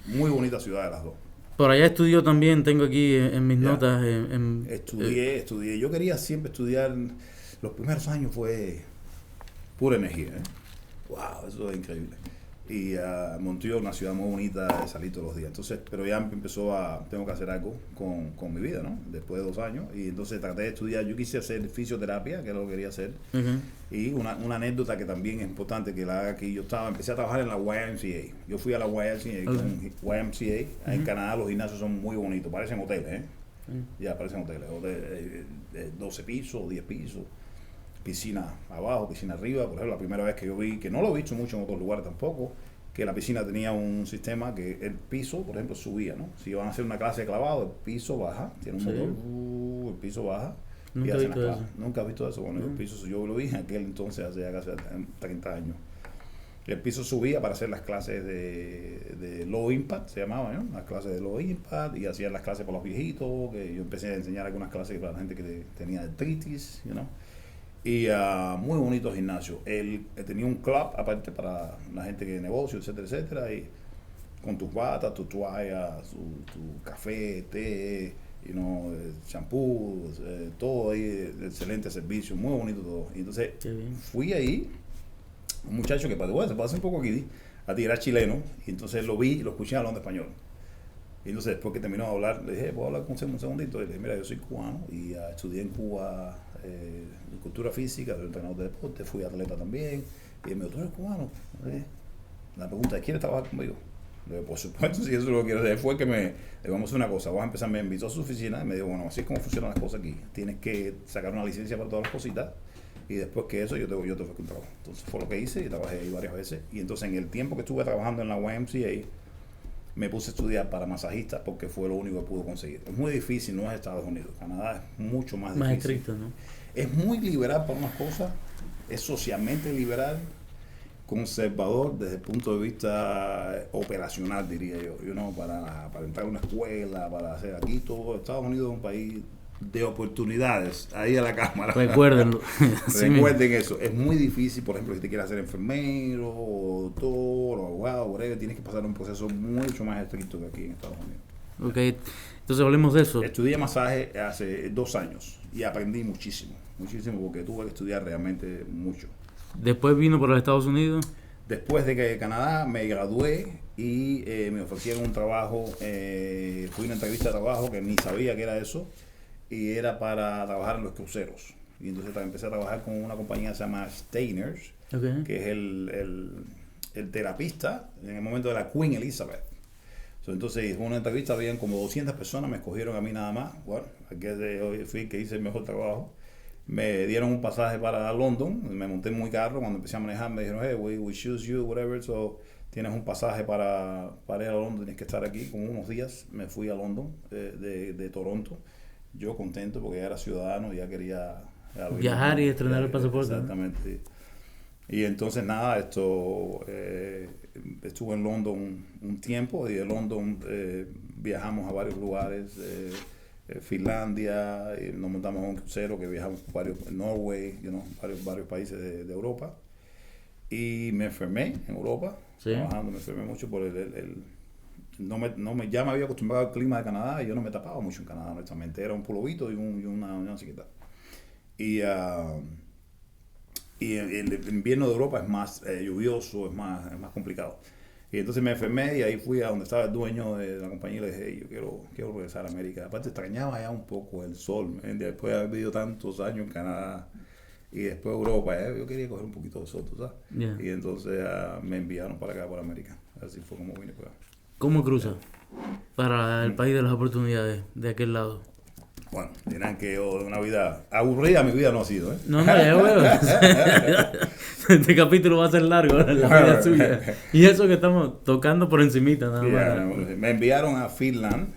Muy bonita ciudad de las dos. Por allá estudió también, tengo aquí en mis Ya. notas. Estudié. Yo quería siempre estudiar. Los primeros años fue pura energía. Wow, eso es increíble. Y Montreal, una ciudad muy bonita, de salir todos los días. Entonces, pero ya tengo que hacer algo con mi vida, ¿no? Después de 2 años. Y entonces traté de estudiar. Yo quise hacer fisioterapia, que era lo que quería hacer. Okay. Y una anécdota que también es importante que la haga aquí. Empecé a trabajar en la YMCA. Yo fui a la YMCA, YMCA. En Canadá los gimnasios son muy bonitos, parecen hoteles, ¿eh? Ya parecen hoteles, 12 pisos, 10 pisos, piscina abajo, piscina arriba. Por ejemplo, la primera vez que yo vi, que no lo he visto mucho en otros lugares tampoco, que la piscina tenía un sistema que el piso, por ejemplo, subía, ¿no? Si van a hacer una clase de clavado, el piso baja, tiene un Sí. motor, el piso baja. Nunca y he hacen visto las eso. clases. Nunca he visto eso. Bueno, el piso, yo lo vi en aquel entonces, hace ya casi 30 años. El piso subía para hacer las clases de low impact, se llamaban, ¿no? Las clases de low impact, y hacían las clases para los viejitos, que yo empecé a enseñar algunas clases para la gente que tenía artritis, you know. Y muy bonito gimnasio. Él tenía un club aparte para la gente que de negocio, etcétera, etcétera, y con tus batas, tu toalla, tu café, té, you know, champú, todo ahí, excelente servicio, muy bonito todo. Y entonces Qué bien. fui ahí, un muchacho que se pasa un poco aquí, a ti era chileno, y entonces lo vi y lo escuché hablando español. Y entonces después que terminó de hablar, le dije, ¿puedo hablar con usted un segundito? Y le dije, mira, yo soy cubano y estudié en Cuba cultura física, soy entrenador de deporte, fui atleta también. Y él me dijo, ¿tú eres cubano? La pregunta es, ¿quieres trabajar conmigo? Le dije, por supuesto, si eso es lo que quiero hacer. Fue que le vamos a hacer una cosa, vamos a empezar, me invitó a su oficina y me dijo, bueno, así es como funcionan las cosas aquí. Tienes que sacar una licencia para todas las cositas y después que eso yo te ofrezco un trabajo. Entonces fue lo que hice y trabajé ahí varias veces. Y entonces en el tiempo que estuve trabajando en la YMCA, me puse a estudiar para masajista porque fue lo único que pude conseguir. Es muy difícil, no es Estados Unidos. Canadá es mucho más Más difícil. estricto, ¿no? Es muy liberal para unas cosas, es socialmente liberal, conservador desde el punto de vista operacional, diría yo. Para entrar a una escuela, para hacer aquí todo. Estados Unidos es un país de oportunidades. Ahí a la cámara. Recuérdenlo. Sí, Recuerden eso. Es muy difícil, por ejemplo, si te quieres hacer enfermero, o doctor, o abogado, whatever, tienes que pasar un proceso mucho más estricto que aquí en Estados Unidos. Ok, entonces hablemos de eso. Estudié masaje hace 2 años y aprendí muchísimo, porque tuve que estudiar realmente mucho. Después vino por los Estados Unidos. Después de que de Canadá me gradué y me ofrecieron un trabajo, fui a una entrevista de trabajo que ni sabía que era eso, y era para trabajar en los cruceros. Y entonces empecé a trabajar con una compañía que se llama Steiners, Okay. que es el terapista en el momento de la Queen Elizabeth. Entonces, en una entrevista habían como 200 personas, me escogieron a mí nada más. Bueno, aquí fui el que hice el mejor trabajo. Me dieron un pasaje para London, me monté en muy carro. Cuando empecé a manejar me dijeron, hey, we choose you, whatever, so tienes un pasaje para ir a London, tienes que estar aquí como unos días. Me fui a London, de Toronto, yo contento porque ya era ciudadano, ya quería viajar y estrenar el pasaporte. Exactamente. Y entonces nada, estuve en London un tiempo, y de London viajamos a varios lugares, Finlandia, y nos montamos a un crucero que viajamos por Norway, varios países de Europa. Y me enfermé en Europa, Sí. trabajando, me enfermé mucho por ya me había acostumbrado al clima de Canadá y yo no me tapaba mucho en Canadá, honestamente. Era un pulovito y una chiquita. Y el invierno de Europa es más lluvioso, es más complicado. Y entonces me enfermé y ahí fui a donde estaba el dueño de la compañía y le dije, hey, yo quiero regresar a América. Aparte extrañaba ya un poco el sol, después de haber vivido tantos años en Canadá y después Europa, yo quería coger un poquito de sol, ¿tú sabes? Yeah. Y entonces me enviaron para acá, para América. Así fue como vine para acá. ¿Cómo cruza para el país de las oportunidades de aquel lado? Bueno, dirán que yo de una vida aburrida, mi vida no ha sido, ¿eh? No, ya veo. Este capítulo va a ser largo, la vida suya. Y eso que estamos tocando por encimita, nada más. Me enviaron a Finland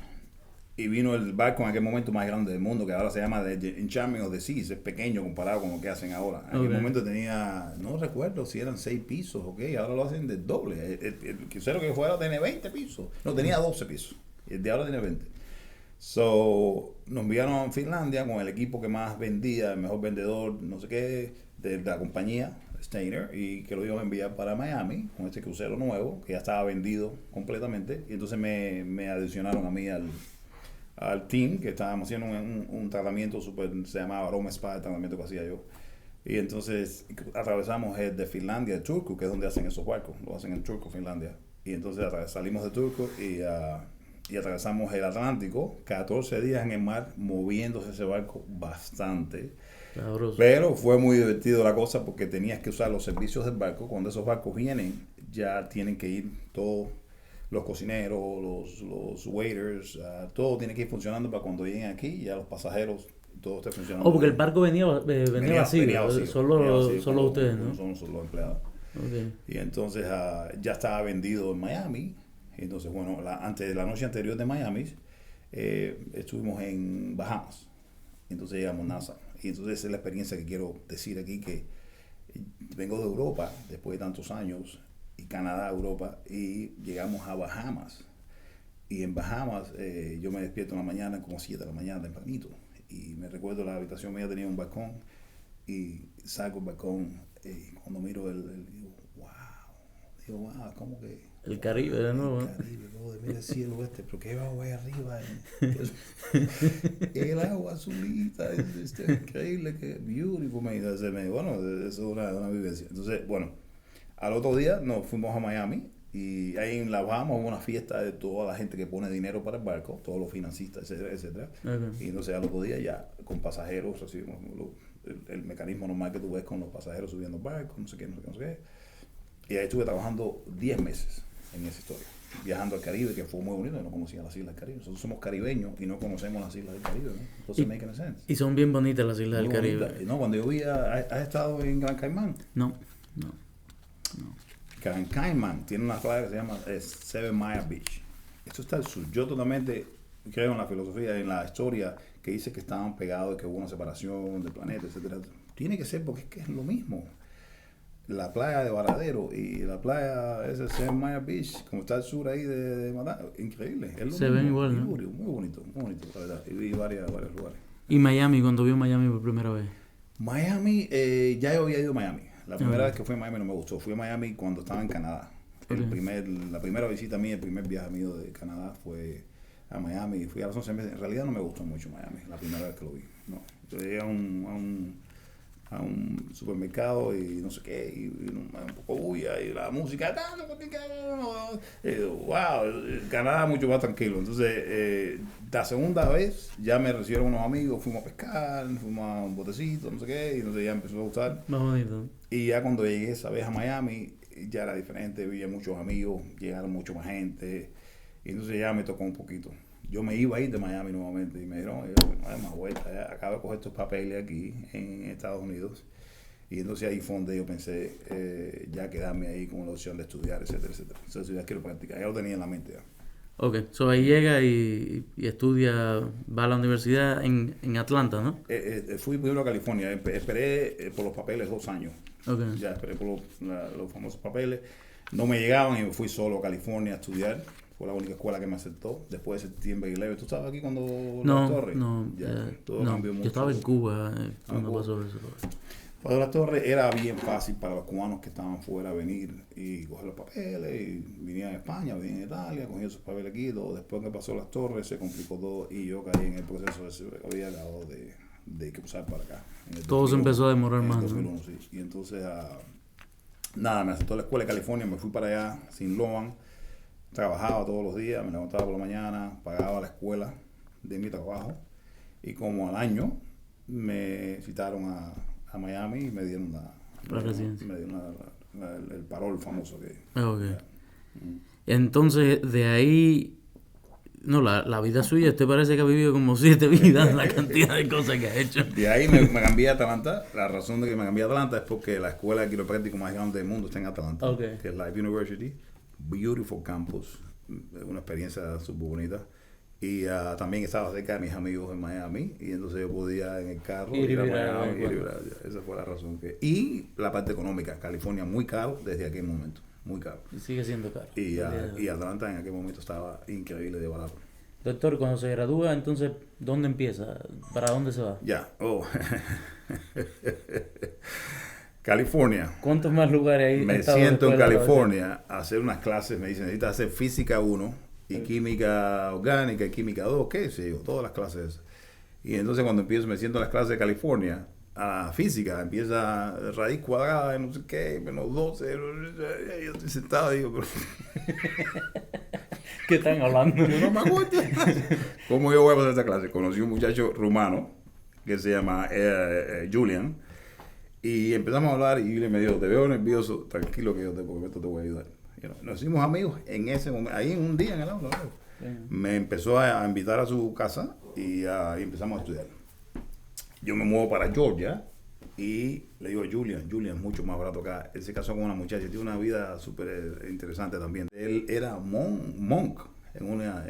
y vino el barco en aquel momento más grande del mundo, que ahora se llama The Enchantment of the Seas. Es pequeño comparado con lo que hacen ahora. En aquel momento tenía, no recuerdo si eran 6 pisos, ahora lo hacen del doble. El crucero que fuera tenía 20 pisos. No, tenía 12 pisos. El de ahora tiene 20. So, nos enviaron a Finlandia con el equipo que más vendía, el mejor vendedor, no sé qué, de la compañía, Steiner, y que lo iban a enviar para Miami con este crucero nuevo, que ya estaba vendido completamente. Y entonces me adicionaron a mí al team, que estábamos haciendo un tratamiento super, se llamaba Aroma Spa, el tratamiento que hacía yo. Y entonces atravesamos de Finlandia a Turku, que es donde hacen esos barcos, lo hacen en Turku, Finlandia. Y entonces salimos de Turku y atravesamos el Atlántico, 14 días en el mar, moviéndose ese barco bastante. Sabroso. Pero fue muy divertido la cosa porque tenías que usar los servicios del barco. Cuando esos barcos vienen, ya tienen que ir todos los cocineros, los waiters, todo tiene que ir funcionando para cuando lleguen aquí, ya los pasajeros, todo esté funcionando. Oh, porque el barco venía vacío, solo ustedes, ¿no? Son los empleados. Okay. Y entonces ya estaba vendido en Miami. Entonces, bueno, la noche anterior de Miami, estuvimos en Bahamas. Entonces llegamos a NASA. Y entonces esa es la experiencia que quiero decir aquí, que vengo de Europa después de tantos años, y Canadá, Europa, y llegamos a Bahamas. Y en Bahamas yo me despierto en la mañana, como 7 de la mañana, tempranito. Y me recuerdo la habitación mía tenía un balcón, y saco el balcón, y cuando miro digo, wow, ¿cómo que? El Caribe de nuevo. El Caribe, mira el cielo pero ¿qué va ahí arriba? El agua azulita, es increíble, que beautiful, bueno, eso es una vivencia. Entonces, bueno, al otro día nos fuimos a Miami, y ahí en La Bahamas hubo una fiesta de toda la gente que pone dinero para el barco, todos los financistas, etcétera, etcétera. Okay. Y entonces al otro día ya con pasajeros, así el mecanismo normal que tú ves con los pasajeros subiendo barcos, no sé qué. Y ahí estuve trabajando 10 meses en esa historia, viajando al Caribe, que fue muy bonito. Yo no conocía las islas del Caribe. Nosotros somos caribeños y no conocemos las islas del Caribe, ¿no? Entonces, make any sense. Y son bien bonitas las islas del Caribe. Bonita. No, cuando yo vi, ¿has estado en Gran Caimán? No. Gran Caimán tiene una playa que se llama Seven Mile Beach. Esto está al sur. Yo totalmente creo en la filosofía, en la historia que dice que estaban pegados, que hubo una separación del planeta, etcétera. Tiene que ser porque es que es lo mismo. La playa de Varadero y la playa ese Seven Mile Beach, como está al sur ahí de Matá, increíble. Es lo se mismo. Ven igual, ¿no? Muy bonito, la verdad. Y vi varios lugares. ¿Y Miami, cuando vio Miami por primera vez? Miami, ya yo había ido a Miami. La primera vez que fui a Miami no me gustó. Fui a Miami cuando estaba en Canadá. La primera visita mía, el primer viaje mío de Canadá fue a Miami. Fui a los 11 meses. En realidad no me gustó mucho Miami, la primera vez que lo vi. No. Yo llegué a un supermercado y no sé qué, y un poco bulla y la música, wow, Canadá mucho más tranquilo. Entonces, la segunda vez ya me recibieron unos amigos, fuimos a pescar, fuimos a un botecito, no sé qué, y entonces ya empezó a gustar. Más bonito. Y ya cuando llegué esa vez a Miami, ya era diferente, vi muchos amigos, llegaron mucho más gente, y entonces ya me tocó un poquito. Yo me iba a ir de Miami nuevamente y me dijeron, no hay más vuelta, acabo de coger estos papeles aquí en Estados Unidos. Y entonces ahí fue donde yo pensé ya quedarme ahí con la opción de estudiar, etcétera, etcétera. Entonces ya quiero practicar, ya lo tenía en la mente ya. Ok, so ahí llega y estudia, va a la universidad en Atlanta, ¿no? Fui primero a California, esperé por los papeles 2 años. Okay. Ya esperé por los famosos papeles, no me llegaban y me fui solo a California a estudiar. Fue la única escuela que me aceptó después de septiembre 11. ¿Tú estabas aquí cuando Las Torres? Todo cambió mucho. Yo estaba en Cuba cuando pasó eso. Cuando Las Torres era bien fácil para los cubanos que estaban fuera venir y coger los papeles, y venían a España, venían a Italia, cogían esos papeles aquí, todo. Después que pasó Las Torres se complicó todo y yo caí en el proceso de que había acabado de cruzar para acá. Todo se empezó a demorar más. 2001, ¿no? Sí. Y entonces, nada, me aceptó la escuela de California, me fui para allá sin Loan. Trabajaba todos los días, me levantaba por la mañana, pagaba la escuela de mi trabajo, y como al año me citaron a Miami y me dieron el parol famoso que... Okay. Entonces, de ahí... No, la vida suya, usted parece que ha vivido como 7 vidas, la cantidad de cosas que ha hecho. De ahí me cambié a Atlanta. La razón de que me cambié a Atlanta es porque la escuela de quiropráctico más grande del mundo está en Atlanta, Okay. que es Life University. Beautiful campus, una experiencia súper bonita. Y también estaba cerca de mis amigos en Miami, y entonces yo podía en el carro ir a Miami. Esa fue la razón. Y la parte económica, California muy caro desde aquel momento, muy caro. Y sigue siendo caro. Y Atlanta en aquel momento estaba increíble de barato. Doctor, cuando se gradúa, entonces, ¿dónde empieza? ¿Para dónde se va? Ya, California. ¿Cuántos más lugares hay? Me siento en California a hacer unas clases. Me dicen, necesitas hacer física 1 y química orgánica y química 2, qué sé yo, todas las clases esas. Y entonces cuando empiezo, me siento en las clases de California, a física, empieza raíz cuadrada, no sé qué, menos 12, yo estoy sentado y digo, pero... ¿Qué están hablando? Yo no me acuerdo. ¿Cómo yo voy a pasar esta clase? Conocí un muchacho rumano que se llama Julian, y empezamos a hablar, y Julian me dijo, te veo nervioso, tranquilo que yo te voy a ayudar. Nos hicimos amigos en ese momento, ahí en un día en el aula. Me empezó a invitar a su casa y empezamos a estudiar. Yo me muevo para Georgia y le digo a Julian, es mucho más barato acá. Él se casó con una muchacha y tiene una vida súper interesante también. Él era monk en una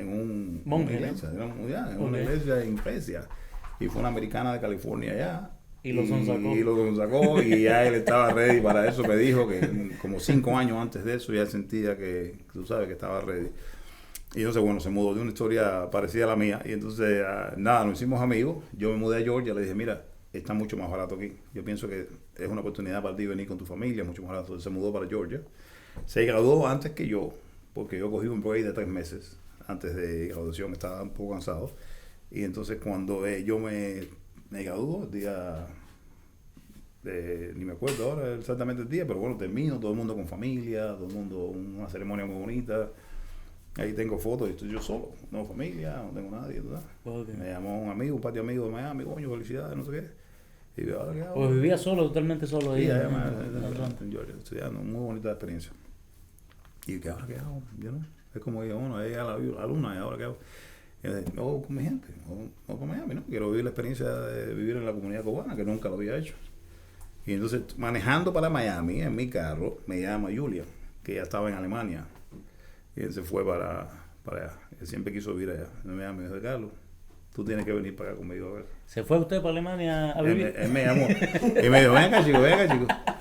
iglesia, en una iglesia en Grecia, y fue una americana de California allá. Y lo sonsacó, y ya él estaba ready para eso. Me dijo que como 5 años antes de eso ya sentía que, tú sabes, que estaba ready. Y entonces, bueno, se mudó de una historia parecida a la mía. Y entonces, nada, nos hicimos amigos. Yo me mudé a Georgia, le dije, mira, está mucho más barato aquí. Yo pienso que es una oportunidad para ti venir con tu familia, mucho más barato. Entonces se mudó para Georgia. Se graduó antes que yo, porque yo cogí un break de 3 meses antes de graduación, estaba un poco cansado. Y entonces cuando yo me graduó, el día, ni me acuerdo ahora exactamente el día, pero bueno, termino, todo el mundo con familia, todo el mundo, una ceremonia muy bonita. Ahí tengo fotos y estoy yo solo, no familia, no tengo nadie, ¿verdad? Okay. Me llamó un amigo, un par de amigos de Miami, coño, felicidades, no sé qué. Y yo, ¿ahora qué hago? Pues vivía solo, totalmente solo ahí. Sí, en Georgia, estudiando, muy bonita experiencia. Y ¿ahora qué hago? Yo no, es como digo uno, ahí a la luna, ¿y ahora qué hago? O con mi gente, o con Miami, ¿no? Quiero vivir la experiencia de vivir en la comunidad cubana, que nunca lo había hecho. Y entonces, manejando para Miami, en mi carro, me llama Julia, que ya estaba en Alemania. Y él se fue para allá. Él siempre quiso vivir allá. Me dijo, Carlos, tú tienes que venir para acá conmigo a ver. ¿Se fue usted para Alemania a vivir? Él me llamó y me dijo, venga chico,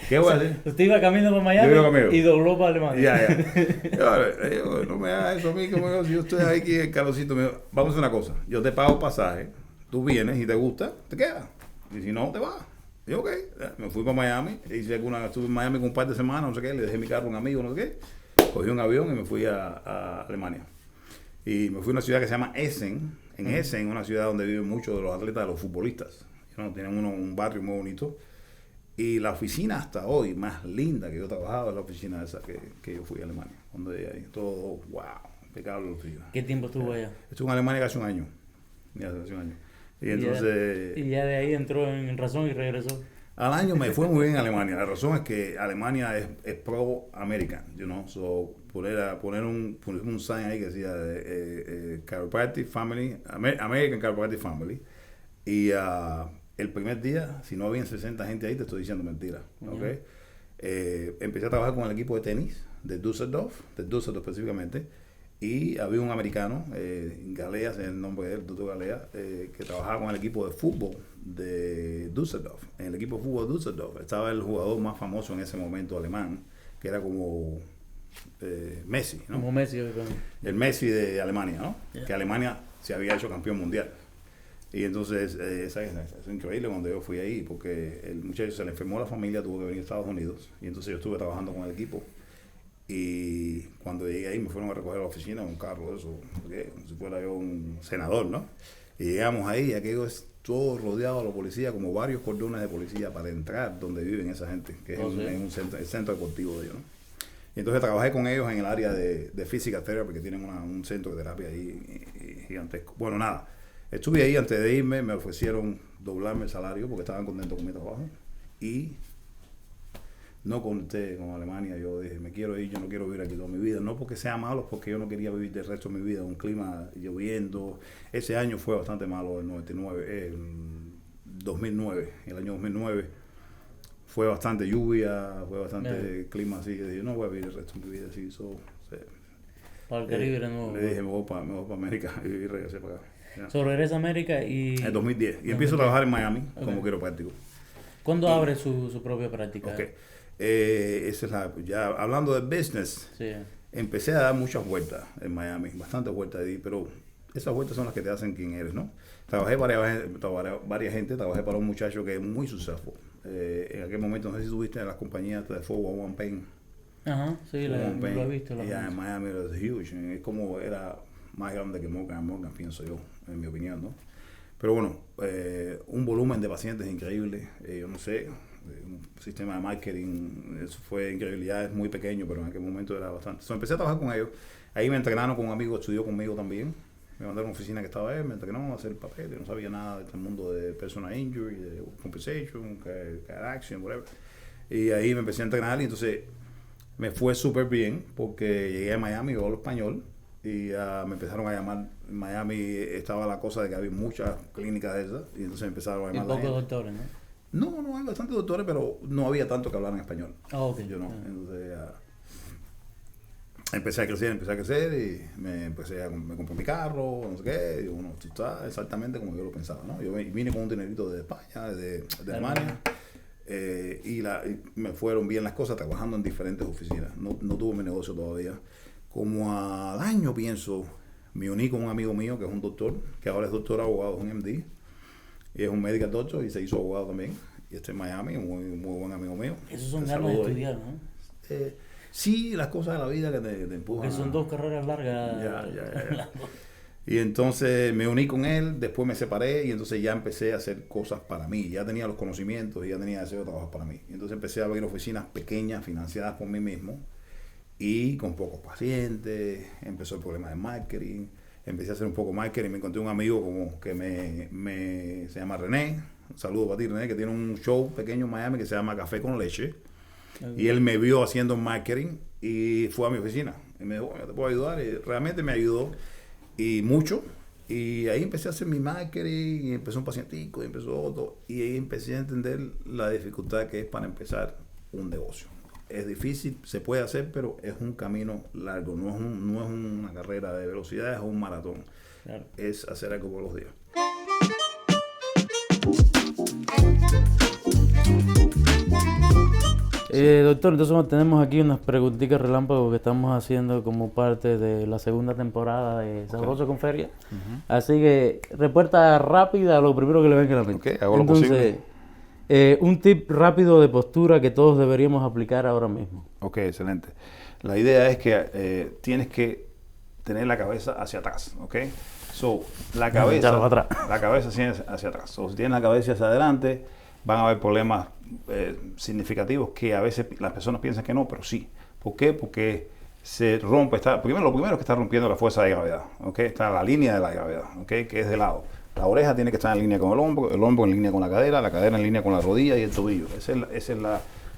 ¿qué voy a hacer? Usted iba camino para Miami y dobló para Alemania. Yo, no me hagas eso a mí, como si yo estoy aquí en Carlosito. Me dijo, vamos a hacer una cosa, yo te pago pasaje, tú vienes y te gusta, te quedas. Y si no, te vas. Y yo, ok, me fui para Miami, estuve en Miami con un par de semanas, no sé qué, le dejé mi carro a un amigo, no sé qué. Cogí un avión y me fui a Alemania. Y me fui a una ciudad que se llama Essen. En Essen, una ciudad donde viven muchos de los atletas, de los futbolistas. Tienen un barrio muy bonito. Y la oficina hasta hoy más linda que yo trabajaba es la oficina esa que yo fui a Alemania. Cuando llegué ahí, todo, wow, impecable la oficina. ¿Qué tiempo estuvo allá? Estuve en Alemania casi un año. Y entonces... Y ya de ahí entró en razón y regresó. Al año me fue muy bien en Alemania. La razón es que Alemania es pro-American, so poner un sign ahí que decía Chiropractic Family, American Chiropractic Family. Y el primer día, si no habían 60 gente ahí, te estoy diciendo mentira. ¿Okay? Empecé a trabajar con el equipo de tenis de Düsseldorf específicamente. Y había un americano, Galea, es el nombre de él, Dr. Galea, que trabajaba con el equipo de fútbol de Düsseldorf. En el equipo de fútbol de Düsseldorf estaba el jugador más famoso en ese momento alemán, que era como Messi, ¿no? Como Messi. El Messi de Alemania, ¿no? Yeah. Que Alemania se había hecho campeón mundial. Y entonces, es increíble cuando yo fui ahí, porque el muchacho se le enfermó la familia, tuvo que venir a Estados Unidos, y entonces yo estuve trabajando con el equipo. Y cuando llegué ahí me fueron a recoger a la oficina en un carro de eso, como si fuera yo un senador, ¿no? Y llegamos ahí, y aquello es todo rodeado de la policía, como varios cordones de policía para entrar donde viven esa gente, que es en un centro, el centro deportivo de ellos, ¿no? Y entonces trabajé con ellos en el área de physical therapy, porque tienen un centro de terapia ahí gigantesco. Bueno, nada, estuve ahí antes de irme, me ofrecieron doblarme el salario porque estaban contentos con mi trabajo. Y no conté con Alemania. Yo dije, me quiero ir, yo no quiero vivir aquí toda mi vida. No porque sea malo, porque yo no quería vivir el resto de mi vida. Un clima lloviendo. Ese año fue bastante malo, el 99, 2009. El año 2009 fue bastante lluvia, fue bastante clima así. Yo dije, no voy a vivir el resto de mi vida así. Para el Caribe de nuevo. Le dije, me voy para América y regresé para acá. Regresa a América y... En 2010. Y empiezo a trabajar en Miami como quiropráctico. ¿Cuándo abre su propia práctica? Ok. Esa es ya hablando de business, Sí. empecé a dar muchas vueltas en Miami, bastantes vueltas ahí, pero esas vueltas son las que te hacen quién eres, ¿no? Trabajé varias gente, trabajé para un muchacho que es muy successful. En aquel momento, no sé si tuviste en las compañías de 411 Pain. Ajá, sí, lo he visto. Ya en Miami era huge, es como era más grande que Morgan, pienso yo, en mi opinión, ¿no? Pero bueno, un volumen de pacientes increíble, yo no sé, un sistema de marketing, eso fue increíble, ya es muy pequeño, pero en aquel momento era bastante. Entonces empecé a trabajar con ellos, ahí me entrenaron con un amigo que estudió conmigo también, me mandaron a una oficina que estaba él, me entrenó a hacer el papel, yo no sabía nada de este mundo de personal injury, de compensation, car action, whatever. Y ahí me empecé a entrenar y entonces me fue súper bien porque llegué a Miami, yo hablo español, y me empezaron a llamar. En Miami estaba la cosa de que había muchas clínicas de esas y entonces empezaron a llamar. Y pocos doctores, ¿no? No, hay bastantes doctores, pero no había tanto que hablar en español. Okay. Yo no. Entonces empecé a crecer y me compré mi carro, no sé qué. Y uno está exactamente como yo lo pensaba, ¿no? Yo vine con un dinerito de España, de Alemania. Y me fueron bien las cosas trabajando en diferentes oficinas. No tuve mi negocio todavía. Como al año, pienso, me uní con un amigo mío que es un doctor, que ahora es doctor abogado, es un MD, y es un medical doctor y se hizo abogado también. Y está en Miami, muy buen amigo mío. Esos son ganas de estudiar, ¿no? Sí, las cosas de la vida que te empujan. Porque son dos carreras largas. Ya. Y entonces me uní con él, después me separé y entonces ya empecé a hacer cosas para mí. Ya tenía los conocimientos y ya tenía deseo de trabajar para mí. Y entonces empecé a abrir oficinas pequeñas, financiadas por mí mismo y con pocos pacientes. Empezó el problema de marketing. Empecé a hacer un poco de marketing. Me encontré un amigo como que se llama René. Un saludo para ti, René, que tiene un show pequeño en Miami que se llama Café con Leche. Y él me vio haciendo marketing y fue a mi oficina. Y me dijo, yo te puedo ayudar. Y realmente me ayudó. Y mucho, y ahí empecé a hacer mi marketing, y empezó un pacientico, y empezó otro, y ahí empecé a entender la dificultad que es para empezar un negocio. Es difícil, se puede hacer, pero es un camino largo, no es una carrera de velocidad, es un maratón. Claro. Es hacer algo todos los días. Doctor, entonces tenemos aquí unas preguntitas relámpago que estamos haciendo como parte de la segunda temporada de Sabroso con Feria. Así que respuesta rápida a lo primero que le venga a la mente. Hago lo posible. Un tip rápido de postura que todos deberíamos aplicar ahora mismo. Ok, excelente. La idea es que tienes que tener la cabeza hacia atrás, ¿ok? La cabeza hacia atrás. Si tienes la cabeza hacia adelante, van a haber problemas significativos que a veces las personas piensan que no, pero sí. ¿Por qué? Porque se rompe, lo primero es que está rompiendo la fuerza de gravedad, ¿okay? Está la línea de la gravedad, ¿okay? Que es de lado. La oreja tiene que estar en línea con el hombro en línea con la cadera en línea con la rodilla y el tobillo. Esa es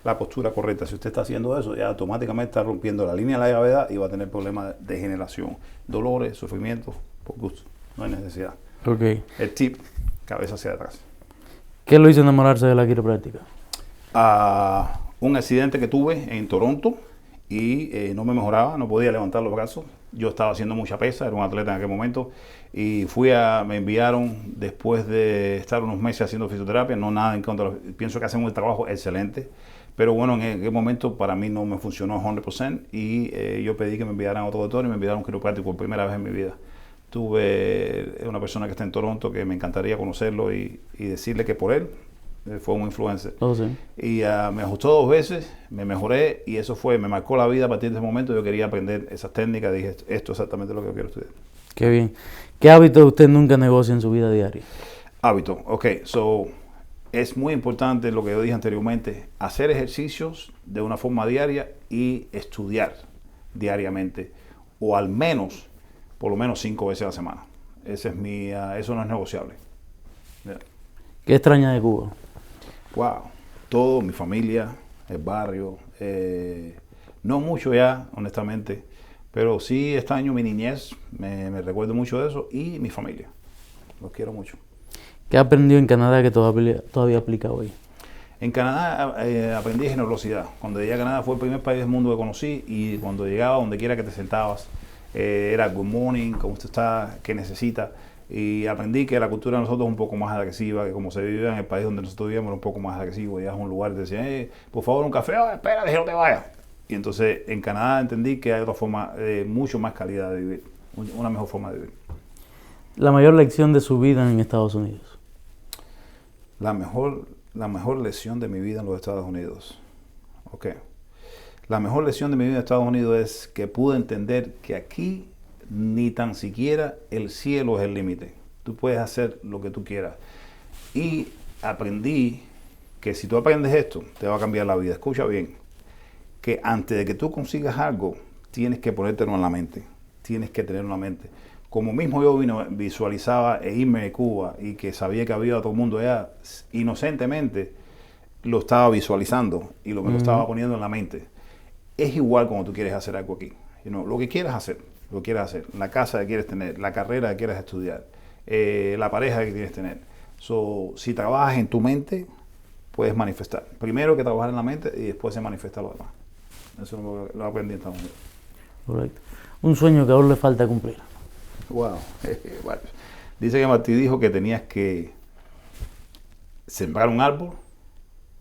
la postura correcta. Si usted está haciendo eso, ya automáticamente está rompiendo la línea de la gravedad y va a tener problemas de degeneración, dolores, sufrimientos, por gusto. No hay necesidad. Okay. El tip, cabeza hacia atrás. ¿Qué lo hizo enamorarse de la quiropráctica? Un accidente que tuve en Toronto y no me mejoraba, no podía levantar los brazos. Yo estaba haciendo mucha pesa, era un atleta en aquel momento y me enviaron después de estar unos meses haciendo fisioterapia, no nada en contra, pienso que hacen un trabajo excelente, pero bueno, en aquel momento para mí no me funcionó 100% y yo pedí que me enviaran a otro doctor y me enviaron a un quiropráctico por primera vez en mi vida. Tuve una persona que está en Toronto que me encantaría conocerlo y decirle que por él fue un influencer. Oh, sí. Y me ajustó 2 veces, me mejoré y eso me marcó la vida a partir de ese momento. Yo quería aprender esas técnicas, dije, esto es exactamente lo que yo quiero estudiar. Qué bien. ¿Qué hábito usted nunca negocia en su vida diaria? Hábito, es muy importante lo que yo dije anteriormente, hacer ejercicios de una forma diaria y estudiar diariamente, o al menos, por lo menos 5 veces a la semana. Eso no es negociable. Yeah. ¿Qué extraña de Cuba? Wow, todo, mi familia, el barrio. No mucho ya, honestamente, pero sí extraño mi niñez, me recuerdo mucho de eso y mi familia. Los quiero mucho. ¿Qué aprendió en Canadá que todavía aplica hoy? En Canadá aprendí generosidad. Cuando llegué a Canadá fue el primer país del mundo que conocí y cuando llegaba, donde quiera que te sentabas, era good morning, cómo usted está, qué necesita. Y aprendí que la cultura de nosotros es un poco más agresiva, que como se vive en el país donde nosotros vivíamos era un poco más agresivo. Llegas a un lugar y te decían, por favor un café, espera, que no te vayas. Y entonces en Canadá entendí que hay otra forma, mucho más calidad de vivir, una mejor forma de vivir. La mayor lección de su vida en Estados Unidos. La mejor lección de mi vida en los Estados Unidos. Ok. La mejor lección de mi vida en Estados Unidos es que pude entender que aquí ni tan siquiera el cielo es el límite. Tú puedes hacer lo que tú quieras. Y aprendí que si tú aprendes esto, te va a cambiar la vida. Escucha bien, que antes de que tú consigas algo, tienes que ponértelo en la mente. Tienes que tenerlo en la mente. Como mismo yo visualizaba irme de Cuba y que sabía que había todo el mundo allá, inocentemente lo estaba visualizando y me lo estaba poniendo en la mente. Es igual cuando tú quieres hacer algo aquí. Lo que quieras hacer, la casa que quieres tener, la carrera que quieres estudiar, la pareja que quieres tener. Si trabajas en tu mente, puedes manifestar. Primero que trabajar en la mente y después se manifiesta lo demás. Eso lo aprendí en Estados Unidos. Correcto. Un sueño que aún le falta cumplir. Wow. Bueno, dice que Martí dijo que tenías que sembrar un árbol,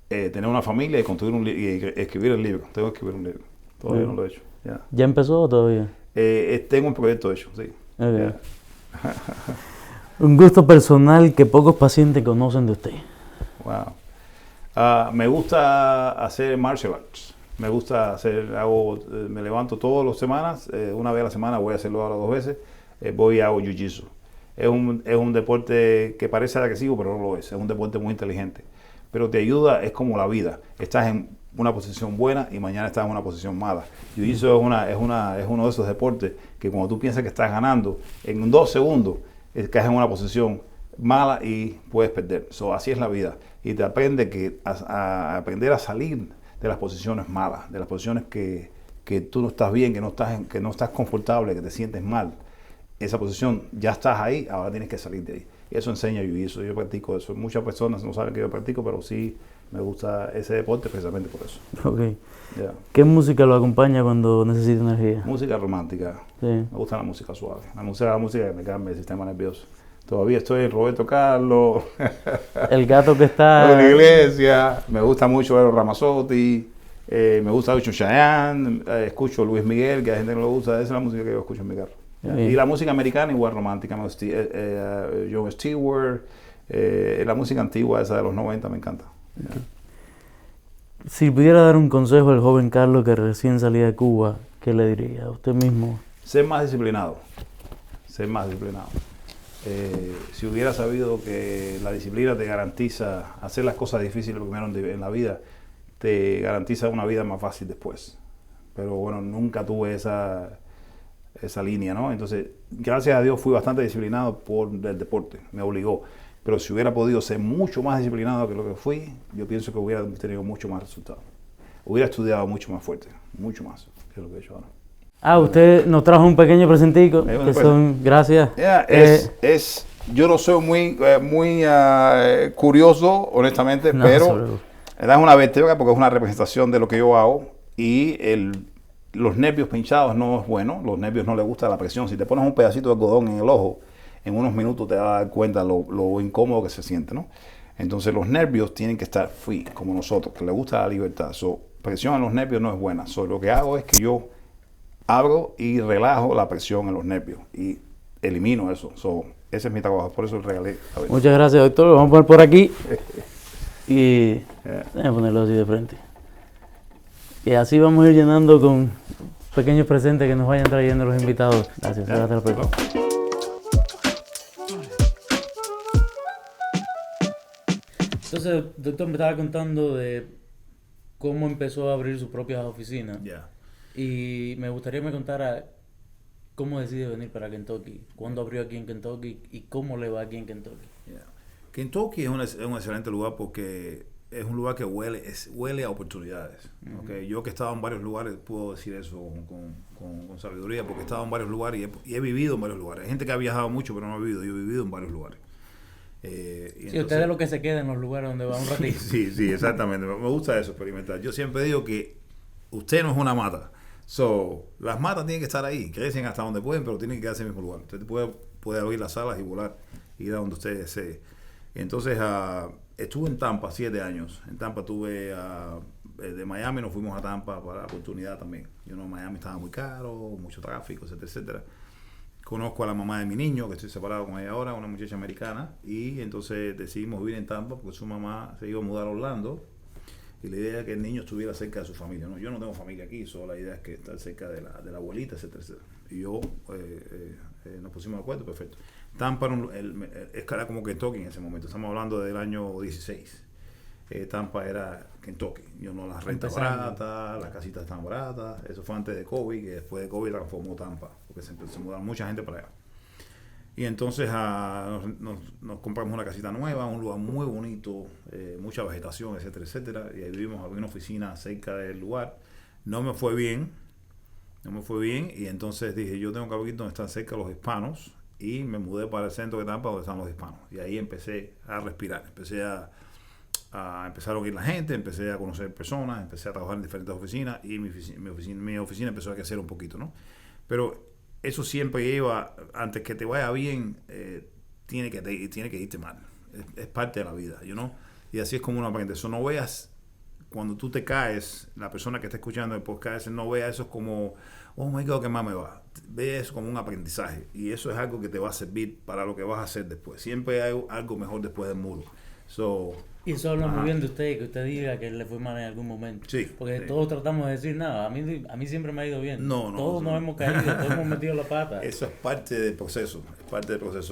tener una familia y construir y escribir el libro. Tengo que escribir un libro. Todavía no lo he hecho. ¿Ya empezó o todavía? Tengo un proyecto hecho, sí. Okay. Un gusto personal que pocos pacientes conocen de usted. Wow. Me gusta hacer martial arts. Me gusta me levanto todas las semanas, una vez a la semana, voy a hacerlo ahora 2 veces, voy y hago jiu-jitsu. Es un deporte que parece agresivo, pero no lo es. Es un deporte muy inteligente. Pero te ayuda, es como la vida. Estás en una posición buena y mañana estás en una posición mala. Jiu-jitsu es uno de esos deportes que cuando tú piensas que estás ganando, en 2 segundos caes en una posición mala y puedes perder. Así es la vida. Y te aprende a aprender a salir de las posiciones malas, de las posiciones que tú no estás bien, que no estás confortable, que te sientes mal. Esa posición, ya estás ahí, ahora tienes que salir de ahí. Eso enseña jiu-jitsu, yo practico eso. Muchas personas no saben que yo practico, pero sí me gusta ese deporte precisamente por eso. Okay. Yeah. ¿Qué música lo acompaña cuando necesita energía? Música romántica. Sí. Me gusta la música suave. La música que me cambia el sistema nervioso. Todavía estoy en Roberto Carlos. El gato que está... en la iglesia. Me gusta mucho Eros Ramazzotti. Me gusta mucho Chayanne. Escucho Luis Miguel, que a la gente no le gusta. Esa es la música que yo escucho en mi carro. Y la música americana igual romántica. Jon Stewart. La música antigua, esa de los 90, me encanta. Okay. Si pudiera dar un consejo al joven Carlos que recién salía de Cuba, ¿qué le diría a usted mismo? Ser más disciplinado. Si hubiera sabido que la disciplina te garantiza hacer las cosas difíciles primero en la vida, te garantiza una vida más fácil después. Pero bueno, nunca tuve esa línea, ¿no? Entonces, gracias a Dios fui bastante disciplinado por el deporte, me obligó. Pero si hubiera podido ser mucho más disciplinado que lo que fui, yo pienso que hubiera tenido mucho más resultados. Hubiera estudiado mucho más fuerte, mucho más, que lo que he hecho ahora. Usted nos trajo un pequeño presentico, que son, gracias. Yo no soy muy curioso, honestamente, pero es una vértebra porque es una representación de lo que yo hago y los nervios pinchados no es bueno, los nervios no les gusta la presión. Si te pones un pedacito de algodón en el ojo, en unos minutos te vas a dar cuenta lo incómodo que se siente, ¿no? Entonces los nervios tienen que estar free, como nosotros, que les gusta la libertad. Presión en los nervios no es buena. Lo que hago es que yo abro y relajo la presión en los nervios y elimino eso. Ese es mi trabajo, por eso el regalé. Muchas gracias, doctor. Lo vamos a poner por aquí y déjame ponerlo así de frente. Y así vamos a ir llenando con pequeños presentes que nos vayan trayendo los invitados. Gracias. Gracias a la Entonces, doctor, me estaba contando de cómo empezó a abrir sus propias oficinas. Y me gustaría que me contara cómo decide venir para Kentucky, cuándo abrió aquí en Kentucky y cómo le va aquí en Kentucky. Kentucky es un excelente lugar porque es un lugar que huele a oportunidades. ¿Okay? Yo que he estado en varios lugares puedo decir eso con sabiduría, porque he estado en varios lugares y he vivido en varios lugares. Hay gente que ha viajado mucho pero no ha vivido. Yo he vivido en varios lugares. Sí, usted es lo que se queda en los lugares donde va un ratito. Sí, exactamente. Me gusta eso, experimentar. Yo siempre digo que usted no es una mata. Las matas tienen que estar ahí, crecen hasta donde pueden, pero tienen que quedarse en el mismo lugar. Usted puede abrir las alas y volar, ir a donde usted desee. Entonces, estuve en Tampa 7 años. En Tampa tuve, de Miami nos fuimos a Tampa para la oportunidad también. Miami estaba muy caro, mucho tráfico, etcétera, etcétera. Conozco a la mamá de mi niño, que estoy separado con ella ahora, una muchacha americana, y entonces decidimos vivir en Tampa porque su mamá se iba a mudar a Orlando y la idea era que el niño estuviera cerca de su familia. ¿No? Yo no tengo familia aquí, solo la idea es que estar cerca de la abuelita, etcétera, etcétera. Y yo nos pusimos de acuerdo, perfecto. Tampa era como Kentucky en ese momento, estamos hablando del año 16. Tampa era Kentucky. Las rentas baratas, las casitas estaban baratas. Eso fue antes de COVID, que después de COVID transformó Tampa, porque se mudaron mucha gente para allá. Y entonces nos compramos una casita nueva, un lugar muy bonito, mucha vegetación, etcétera, etcétera. Y ahí vivimos, había una oficina cerca del lugar. No me fue bien, y entonces dije, yo tengo que abrir donde están cerca los hispanos, y me mudé para el centro de Tampa donde están los hispanos. Y ahí empecé a respirar, empecé a empezar a oír la gente, empecé a conocer personas, empecé a trabajar en diferentes oficinas y mi oficina empezó a crecer un poquito, ¿no? Pero eso siempre lleva, antes que te vaya bien, tiene que irte mal. Es parte de la vida, y así es como uno aprende. Eso no veas, cuando tú te caes, la persona que está escuchando el podcast, no vea eso como, oh my God, qué mal me va. Ve eso como un aprendizaje, y eso es algo que te va a servir para lo que vas a hacer después. Siempre hay algo mejor después del muro. Y eso habla muy bien de usted, que usted diga que le fue mal en algún momento. Sí, porque todos tratamos de decir, nada, a mí siempre me ha ido bien. No, todos nos hemos caído, todos hemos metido la pata. Eso es parte del proceso,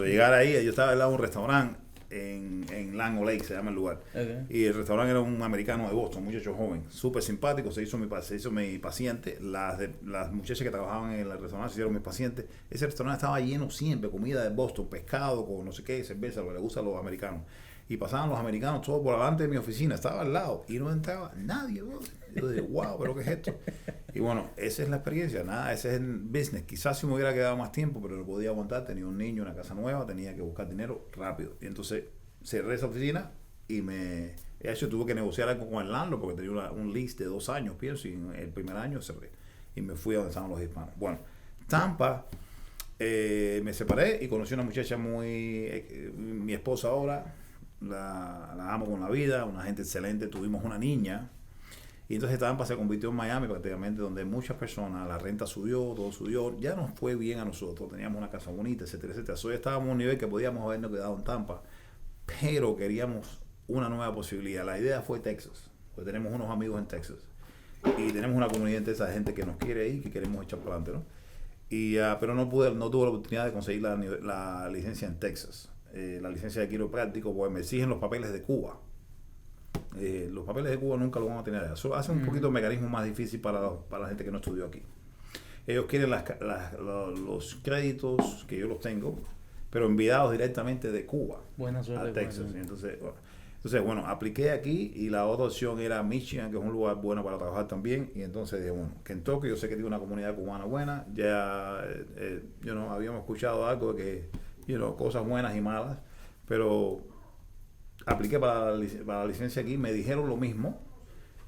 Llegar ahí, yo estaba al lado de un restaurante en Lango Lake, se llama el lugar. Okay. Y el restaurante era un americano de Boston, un muchacho joven, súper simpático, se hizo mi paciente. Las muchachas que trabajaban en el restaurante se hicieron mis pacientes. Ese restaurante estaba lleno siempre, comida de Boston, pescado con no sé qué, cerveza, lo que le gusta a los americanos. Y pasaban los americanos todos por delante de mi oficina, estaba al lado y no entraba nadie, bro. Yo dije, wow, pero ¿qué es esto? Y bueno, esa es la experiencia, ese es el business. Quizás si me hubiera quedado más tiempo, pero no podía aguantar, tenía un niño, una casa nueva, tenía que buscar dinero rápido. Y entonces cerré esa oficina y tuve que negociar algo con el landlord porque tenía un lease de 2 años, pienso, y en el primer año cerré. Y me fui a donde estaban los hispanos. Bueno, Tampa, me separé y conocí a una muchacha mi esposa ahora. La amo con la vida, una gente excelente. Tuvimos una niña y entonces Tampa se convirtió en Miami prácticamente, donde muchas personas, la renta subió, todo subió, ya nos fue bien a nosotros, teníamos una casa bonita, etcétera, etcétera. Hoy estábamos a un nivel que podíamos habernos quedado en Tampa, pero queríamos una nueva posibilidad. La idea fue Texas, porque tenemos unos amigos en Texas y tenemos una comunidad de esa gente que nos quiere ir, que queremos echar para adelante, ¿no? Pero no tuve la oportunidad de conseguir la licencia en Texas. La licencia de quiropráctico, pues me exigen los papeles de Cuba. Los papeles de Cuba nunca los van a tener. Eso hace un poquito el mecanismo más difícil para la gente que no estudió aquí. Ellos quieren los créditos, que yo los tengo, pero enviados directamente de Cuba a Texas. Entonces, bueno, apliqué aquí y la otra opción era Michigan, que es un lugar bueno para trabajar también. Y entonces dije, bueno, Kentucky, yo sé que tiene una comunidad cubana buena. Ya habíamos escuchado algo de que cosas buenas y malas, pero apliqué para la licencia aquí, me dijeron lo mismo,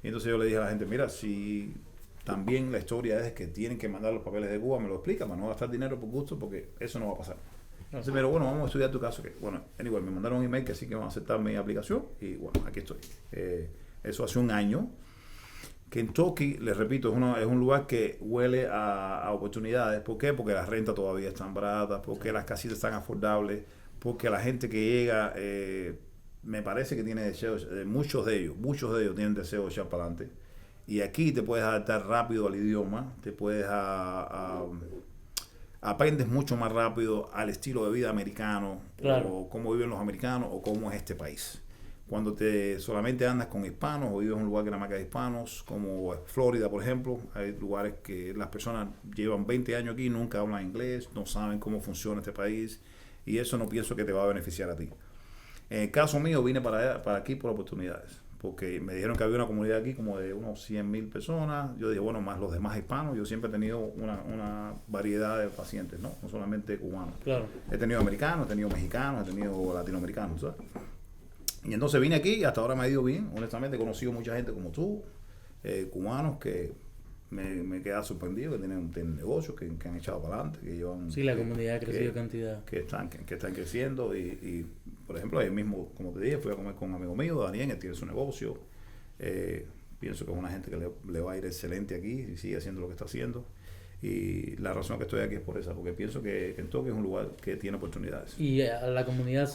y entonces yo le dije a la gente, mira, si también la historia es que tienen que mandar los papeles de Cuba, me lo explica, para no gastar dinero por gusto, porque eso no va a pasar. Entonces, pero bueno, vamos a estudiar tu caso, que bueno, anyway, me mandaron un email que sí que van a aceptar mi aplicación, y bueno, aquí estoy. Eso hace un año. Kentucky, les repito, es un lugar que huele a oportunidades. ¿Por qué? Porque las rentas todavía están baratas, porque las casitas están afordables, porque la gente que llega, me parece que tiene deseos, muchos de ellos tienen deseo de echar para adelante. Y aquí te puedes adaptar rápido al idioma, te puedes aprendes mucho más rápido al estilo de vida americano, claro, o cómo viven los americanos, o cómo es este país. Cuando solamente andas con hispanos o vives en un lugar que nada más que hay hispanos, como Florida, por ejemplo, hay lugares que las personas llevan 20 años aquí, nunca hablan inglés, no saben cómo funciona este país, y eso no pienso que te va a beneficiar a ti. En el caso mío, vine para aquí por oportunidades. porque me dijeron que había una comunidad aquí como de unos 100,000 personas. Yo dije, bueno, más los demás hispanos. Yo siempre he tenido una variedad de pacientes, ¿no? No solamente cubanos. Claro. He tenido americanos, he tenido mexicanos, he tenido latinoamericanos, ¿sabes? Y entonces vine aquí y hasta ahora me ha ido bien. Honestamente he conocido mucha gente como tú, cubanos que me queda sorprendido, que tienen negocios, que han echado para adelante, que llevan... Sí, la comunidad ha crecido cantidad. Que están creciendo y, por ejemplo, ayer mismo, como te dije, fui a comer con un amigo mío, Daniel, él tiene su negocio. Pienso que es una gente que le va a ir excelente aquí y sigue haciendo lo que está haciendo. Y la razón que estoy aquí es por esa, porque pienso que Kentucky es un lugar que tiene oportunidades. Y a la comunidad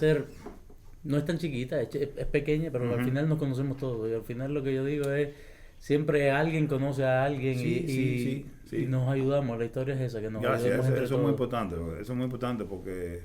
no es tan chiquita, es pequeña, pero al final nos conocemos todos. Y al final lo que yo digo es, siempre alguien conoce a alguien y nos ayudamos. La historia es esa, que nos ayudamos entre eso todos. Es muy importante, eso es muy importante porque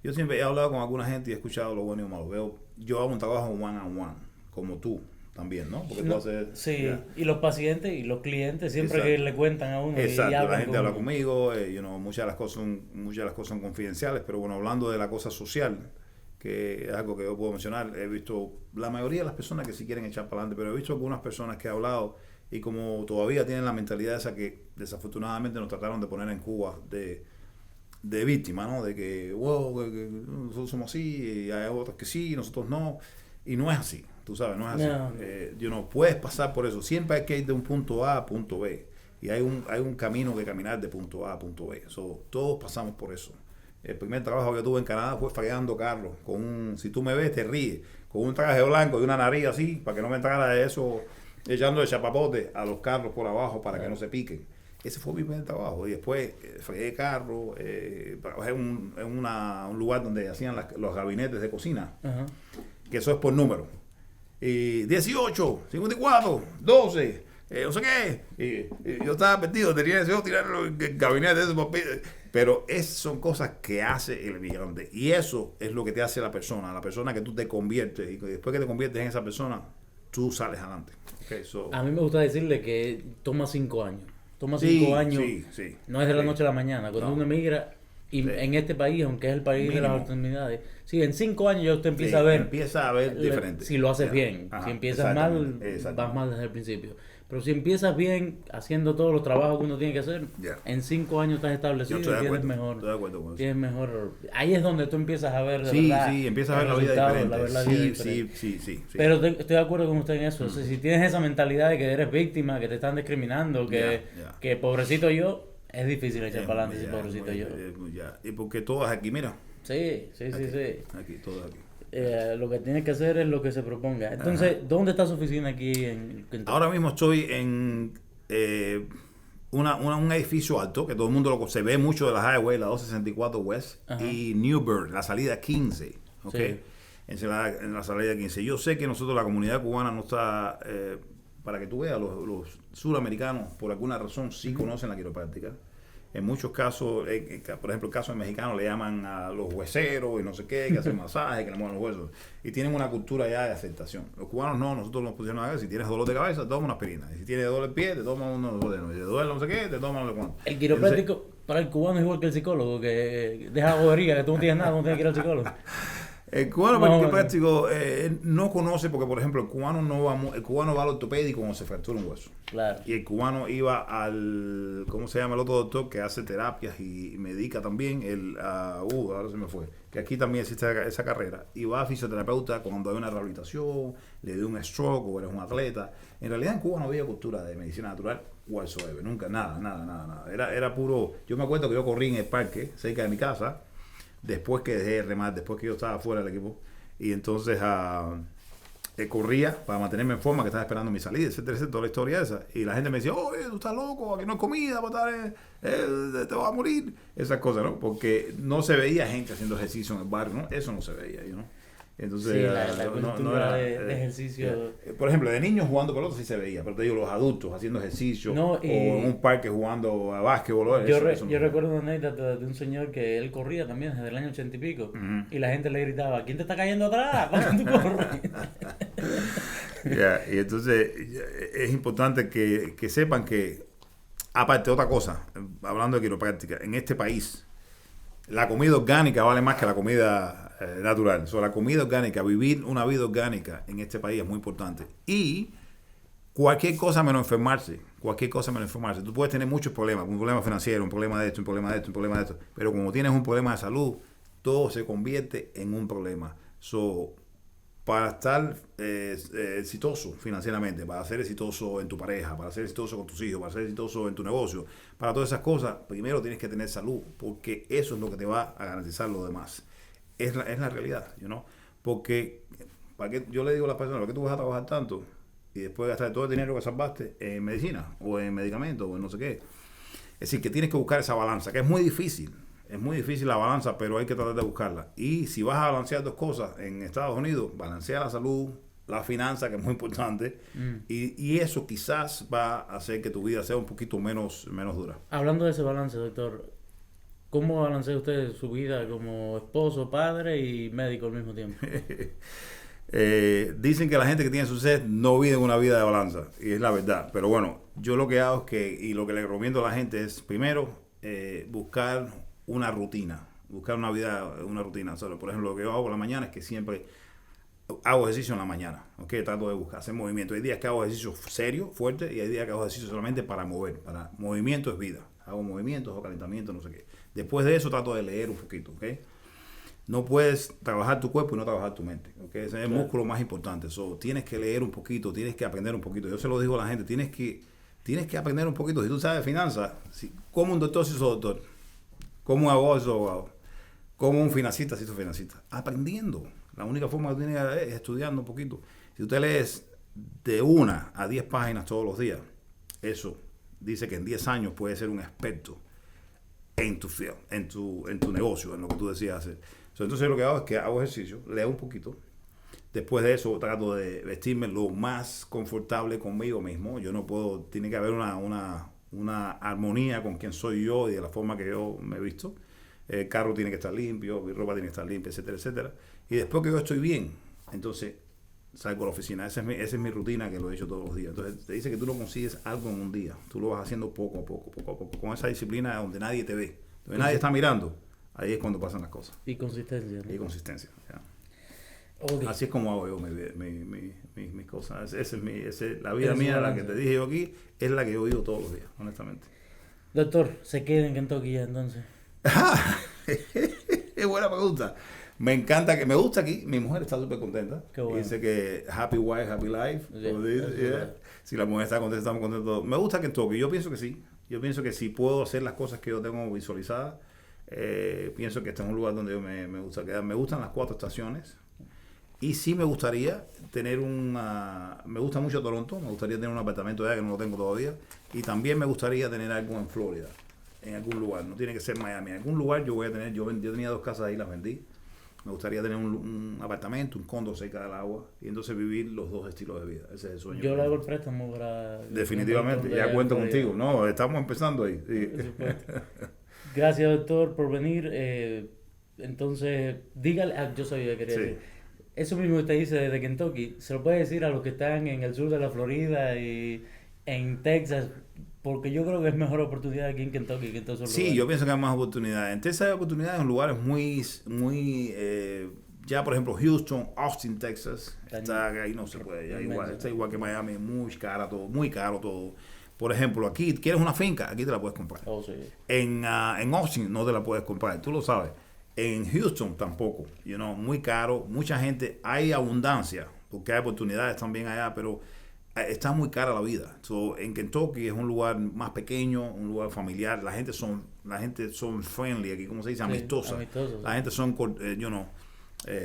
yo siempre he hablado con alguna gente y he escuchado lo bueno y lo malo. Yo hago un trabajo one on one, como tú también, ¿no? Porque tú haces... Sí, yeah. Y los pacientes y los clientes siempre que le cuentan a uno. Exacto, y la gente habla conmigo, muchas de las cosas son confidenciales, pero bueno, hablando de la cosa social, que es algo que yo puedo mencionar, he visto la mayoría de las personas que sí quieren echar para adelante, pero he visto algunas personas que he hablado y como todavía tienen la mentalidad esa que desafortunadamente nos trataron de poner en Cuba de víctima, ¿no? De que, wow, que nosotros somos así y hay otros que sí, nosotros no, y no es así, tú sabes, no es así. No. Puedes pasar por eso, siempre hay que ir de un punto A a punto B y hay un camino que caminar de punto A a punto B, todos pasamos por eso. El primer trabajo que tuve en Canadá fue fregando carros. Si tú me ves, te ríes. Con un traje blanco y una nariz así, para que no me entrara eso, echando el chapapote a los carros por abajo para que no se piquen. Ese fue mi primer trabajo. Y después fregué carros, trabajé en un lugar donde hacían los gabinetes de cocina, que eso es por número. Y 18, 54, 12, no sé qué. Y yo estaba perdido, tenía deseo de tirar el gabinete de esos papeles. Pero esas son cosas que hace el migrante. Y eso es lo que te hace la persona que tú te conviertes. Y después que te conviertes en esa persona, tú sales adelante. A mí me gusta decirle que toma 5 años. Toma 5 años. Sí, no es de la noche a la mañana. Cuando uno emigra, y en este país, aunque es el país de las oportunidades, en 5 años ya usted empieza a ver diferente. Si lo haces bien. Si empiezas mal, vas mal desde el principio. Pero si empiezas bien, haciendo todos los trabajos que uno tiene que hacer, en 5 años estás establecido y tienes mejor. Estoy de acuerdo con eso. Tienes mejor. Ahí es donde tú empiezas a ver de verdad. Sí, empiezas a ver la vida diferente. Sí. Pero estoy de acuerdo con usted en eso. O sea, si tienes esa mentalidad de que eres víctima, que te están discriminando, que pobrecito yo, es difícil echar para adelante, pobrecito yo. Y porque todas aquí, mira. Sí. Aquí, todas aquí. Lo que tienes que hacer es lo que se proponga. Entonces, ¿dónde está su oficina aquí en Kentucky? Ahora mismo estoy en un edificio alto, que todo el mundo se ve mucho de la highway, la 264 West, y Newburgh, la salida 15, ¿okay? En la salida 15. Yo sé que nosotros, la comunidad cubana, no está, para que tú veas, los suramericanos, por alguna razón, sí conocen la quiropráctica. En muchos casos, por ejemplo, el caso del mexicano le llaman a los hueseros y no sé qué, que hacen masajes, que le mueven los huesos. Y tienen una cultura ya de aceptación. Los cubanos no, nosotros nos pusieron a ver, si tienes dolor de cabeza, te tomas una aspirina. Y si tienes dolor de pie, te tomas unos jodenos. Y si te duele no sé qué, te tomas no sé cuánto. El quiropráctico para el cubano es igual que el psicólogo, que deja bobería, que tú no tienes nada, no tienes que ir al psicólogo. El cubano para el quiropráctico no conoce, porque por ejemplo el cubano va al ortopédico cuando se fractura un hueso. Claro. Y el cubano iba al, ¿cómo se llama el otro doctor que hace terapias y medica también? Ahora se me fue. Que aquí también existe esa carrera. Y va a fisioterapeuta cuando hay una rehabilitación, le dio un stroke o eres un atleta. En realidad en Cuba no había cultura de medicina natural whatsoever, nunca, nada. Era puro. Yo me acuerdo que yo corrí en el parque cerca de mi casa, después que dejé de remar, después que yo estaba fuera del equipo, y entonces corría para mantenerme en forma, que estaba esperando mi salida, etcétera, toda la historia esa, y la gente me decía, oye, tú estás loco, aquí no hay comida, te vas a morir, esas cosas, ¿no? Porque no se veía gente haciendo ejercicio en el barrio, ¿no? Eso no se veía, ¿no? Entonces, sí, la cultura de ejercicio. Por ejemplo, de niños jugando pelota sí se veía, pero te digo, los adultos haciendo ejercicio o en un parque jugando a básquetbol. Yo recuerdo una anécdota de un señor que él corría también desde el año 80 y pico, y la gente le gritaba, ¿quién te está cayendo atrás? ¿Cuándo tú corres? Y entonces es importante que sepan que, aparte de otra cosa, hablando de quiropráctica, en este país La comida orgánica vale más que la comida natural. La comida orgánica, vivir una vida orgánica en este país es muy importante. Y cualquier cosa menos enfermarse. Cualquier cosa menos enfermarse. Tú puedes tener muchos problemas. Un problema financiero, un problema de esto, un problema de esto, un problema de esto. Pero como tienes un problema de salud, todo se convierte en un problema. Para estar exitoso financieramente, para ser exitoso en tu pareja, para ser exitoso con tus hijos, para ser exitoso en tu negocio, para todas esas cosas, primero tienes que tener salud, porque eso es lo que te va a garantizar lo demás. Es la realidad, porque yo le digo a las personas, ¿para qué tú vas a trabajar tanto y después gastar todo el dinero que salvaste en medicina o en medicamentos o en no sé qué? Es decir, que tienes que buscar esa balanza, que es muy difícil. Es muy difícil la balanza, pero hay que tratar de buscarla. Y si vas a balancear dos cosas en Estados Unidos, balancea la salud, la finanza, que es muy importante, y eso quizás va a hacer que tu vida sea un poquito menos dura. Hablando de ese balance, doctor, ¿cómo balancea usted su vida como esposo, padre y médico al mismo tiempo? Dicen que la gente que tiene suceso no vive una vida de balanza, y es la verdad. Pero bueno, yo lo que hago y lo que le recomiendo a la gente es, primero, buscar una rutina, buscar una rutina. Por ejemplo, lo que yo hago por la mañana es que siempre hago ejercicio en la mañana, trato de buscar hacer movimiento. Hay días que hago ejercicio serio, fuerte, y hay días que hago ejercicio solamente para mover. Para movimiento es vida. Hago movimientos o calentamiento, no sé qué. Después de eso trato de leer un poquito, No puedes trabajar tu cuerpo y no trabajar tu mente, Ese es el músculo más importante. Tienes que leer un poquito, tienes que aprender un poquito. Yo se lo digo a la gente, tienes que aprender un poquito. Si tú sabes finanzas, como un doctor se hizo doctor, como un abogado se hizo abogado, como un financista se hizo financista, aprendiendo. La única forma que tienes es estudiando un poquito. Si usted lees de 1 a 10 páginas todos los días, eso dice que en 10 años puedes ser un experto en tu field, en tu negocio, en lo que tú decías hacer. Entonces lo que hago es que hago ejercicio, leo un poquito. Después de eso trato de vestirme lo más confortable conmigo mismo. Yo no puedo, tiene que haber una armonía con quién soy yo y de la forma que yo me he visto. El carro tiene que estar limpio, mi ropa tiene que estar limpia, etcétera, etcétera. Y después que yo estoy bien, entonces salgo a la oficina. Esa es mi rutina, que lo he hecho todos los días. Entonces te dice que tú no consigues algo en un día. Tú lo vas haciendo poco a poco. Con esa disciplina donde nadie te ve, donde nadie está mirando. Ahí es cuando pasan las cosas. Y consistencia. Y consistencia, ya. Okay. Así es como hago yo mis cosas. La vida mía, la que te dije yo aquí, es la que yo vivo todos los días, honestamente. Doctor, ¿se queda en Kentucky ya entonces? Es buena pregunta. Me gusta aquí. Mi mujer está súper contenta. Qué bueno. Dice que happy wife, happy life. Si la mujer está contenta, estamos contentos. Me gusta Kentucky. Yo pienso que sí. Yo pienso que si puedo hacer las cosas que yo tengo visualizadas, pienso que este es un lugar donde yo me gusta quedar. Me gustan las 4 estaciones. Y sí me gustaría tener me gusta mucho Toronto, me gustaría tener un apartamento allá que no lo tengo todavía. Y también me gustaría tener algo en Florida, en algún lugar, no tiene que ser Miami. En algún lugar yo voy a tener, yo tenía 2 casas ahí, las vendí. Me gustaría tener un apartamento, un condo cerca del agua y entonces vivir los 2 estilos de vida. Ese es el sueño. Yo le hago el préstamo para... Definitivamente, ya cuento contigo. No, estamos empezando ahí. Sí. Gracias, doctor, por venir. Entonces, dígale... yo sabía que quería decir. Eso mismo que usted dice desde Kentucky, se lo puede decir a los que están en el sur de la Florida y en Texas, porque yo creo que es mejor oportunidad aquí en Kentucky que en todos esos lugares. Sí, yo pienso que hay más oportunidades. En Texas hay oportunidades en lugares ya por ejemplo Houston, Austin, Texas, ahí no se puede, está igual que Miami, muy caro todo. Por ejemplo, aquí quieres una finca, aquí te la puedes comprar. Oh, sí. En Austin no te la puedes comprar, tú lo sabes. En Houston tampoco, muy caro, mucha gente, hay abundancia, porque hay oportunidades también allá, pero está muy cara la vida. En Kentucky es un lugar más pequeño, un lugar familiar, la gente son friendly aquí, ¿cómo se dice? Amistosa. La gente son,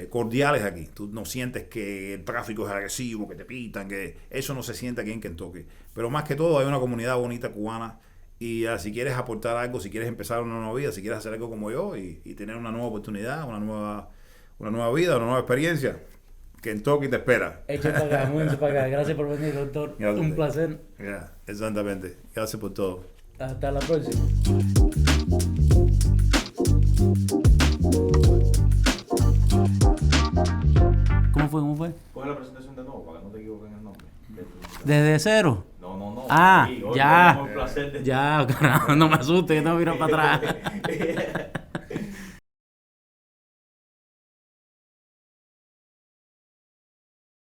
cordiales aquí. Tú no sientes que el tráfico es agresivo, que te pitan, que eso no se siente aquí en Kentucky. Pero más que todo hay una comunidad bonita cubana. Y si quieres aportar algo, si quieres empezar una nueva vida, si quieres hacer algo como yo y tener una nueva oportunidad, una nueva vida, una nueva experiencia, Kentucky te espera. Echen para acá, múdense para acá. Gracias por venir, doctor. Gracias. Un placer. Exactamente. Gracias por todo. Hasta la próxima. ¿Cómo fue? Coge la presentación de nuevo para que no te equivoques en el nombre. ¿Desde cero? No. Ah, Sí, ya. hoy tenemos el placer de... Ya, carajo, no me asustes, que no miro para atrás.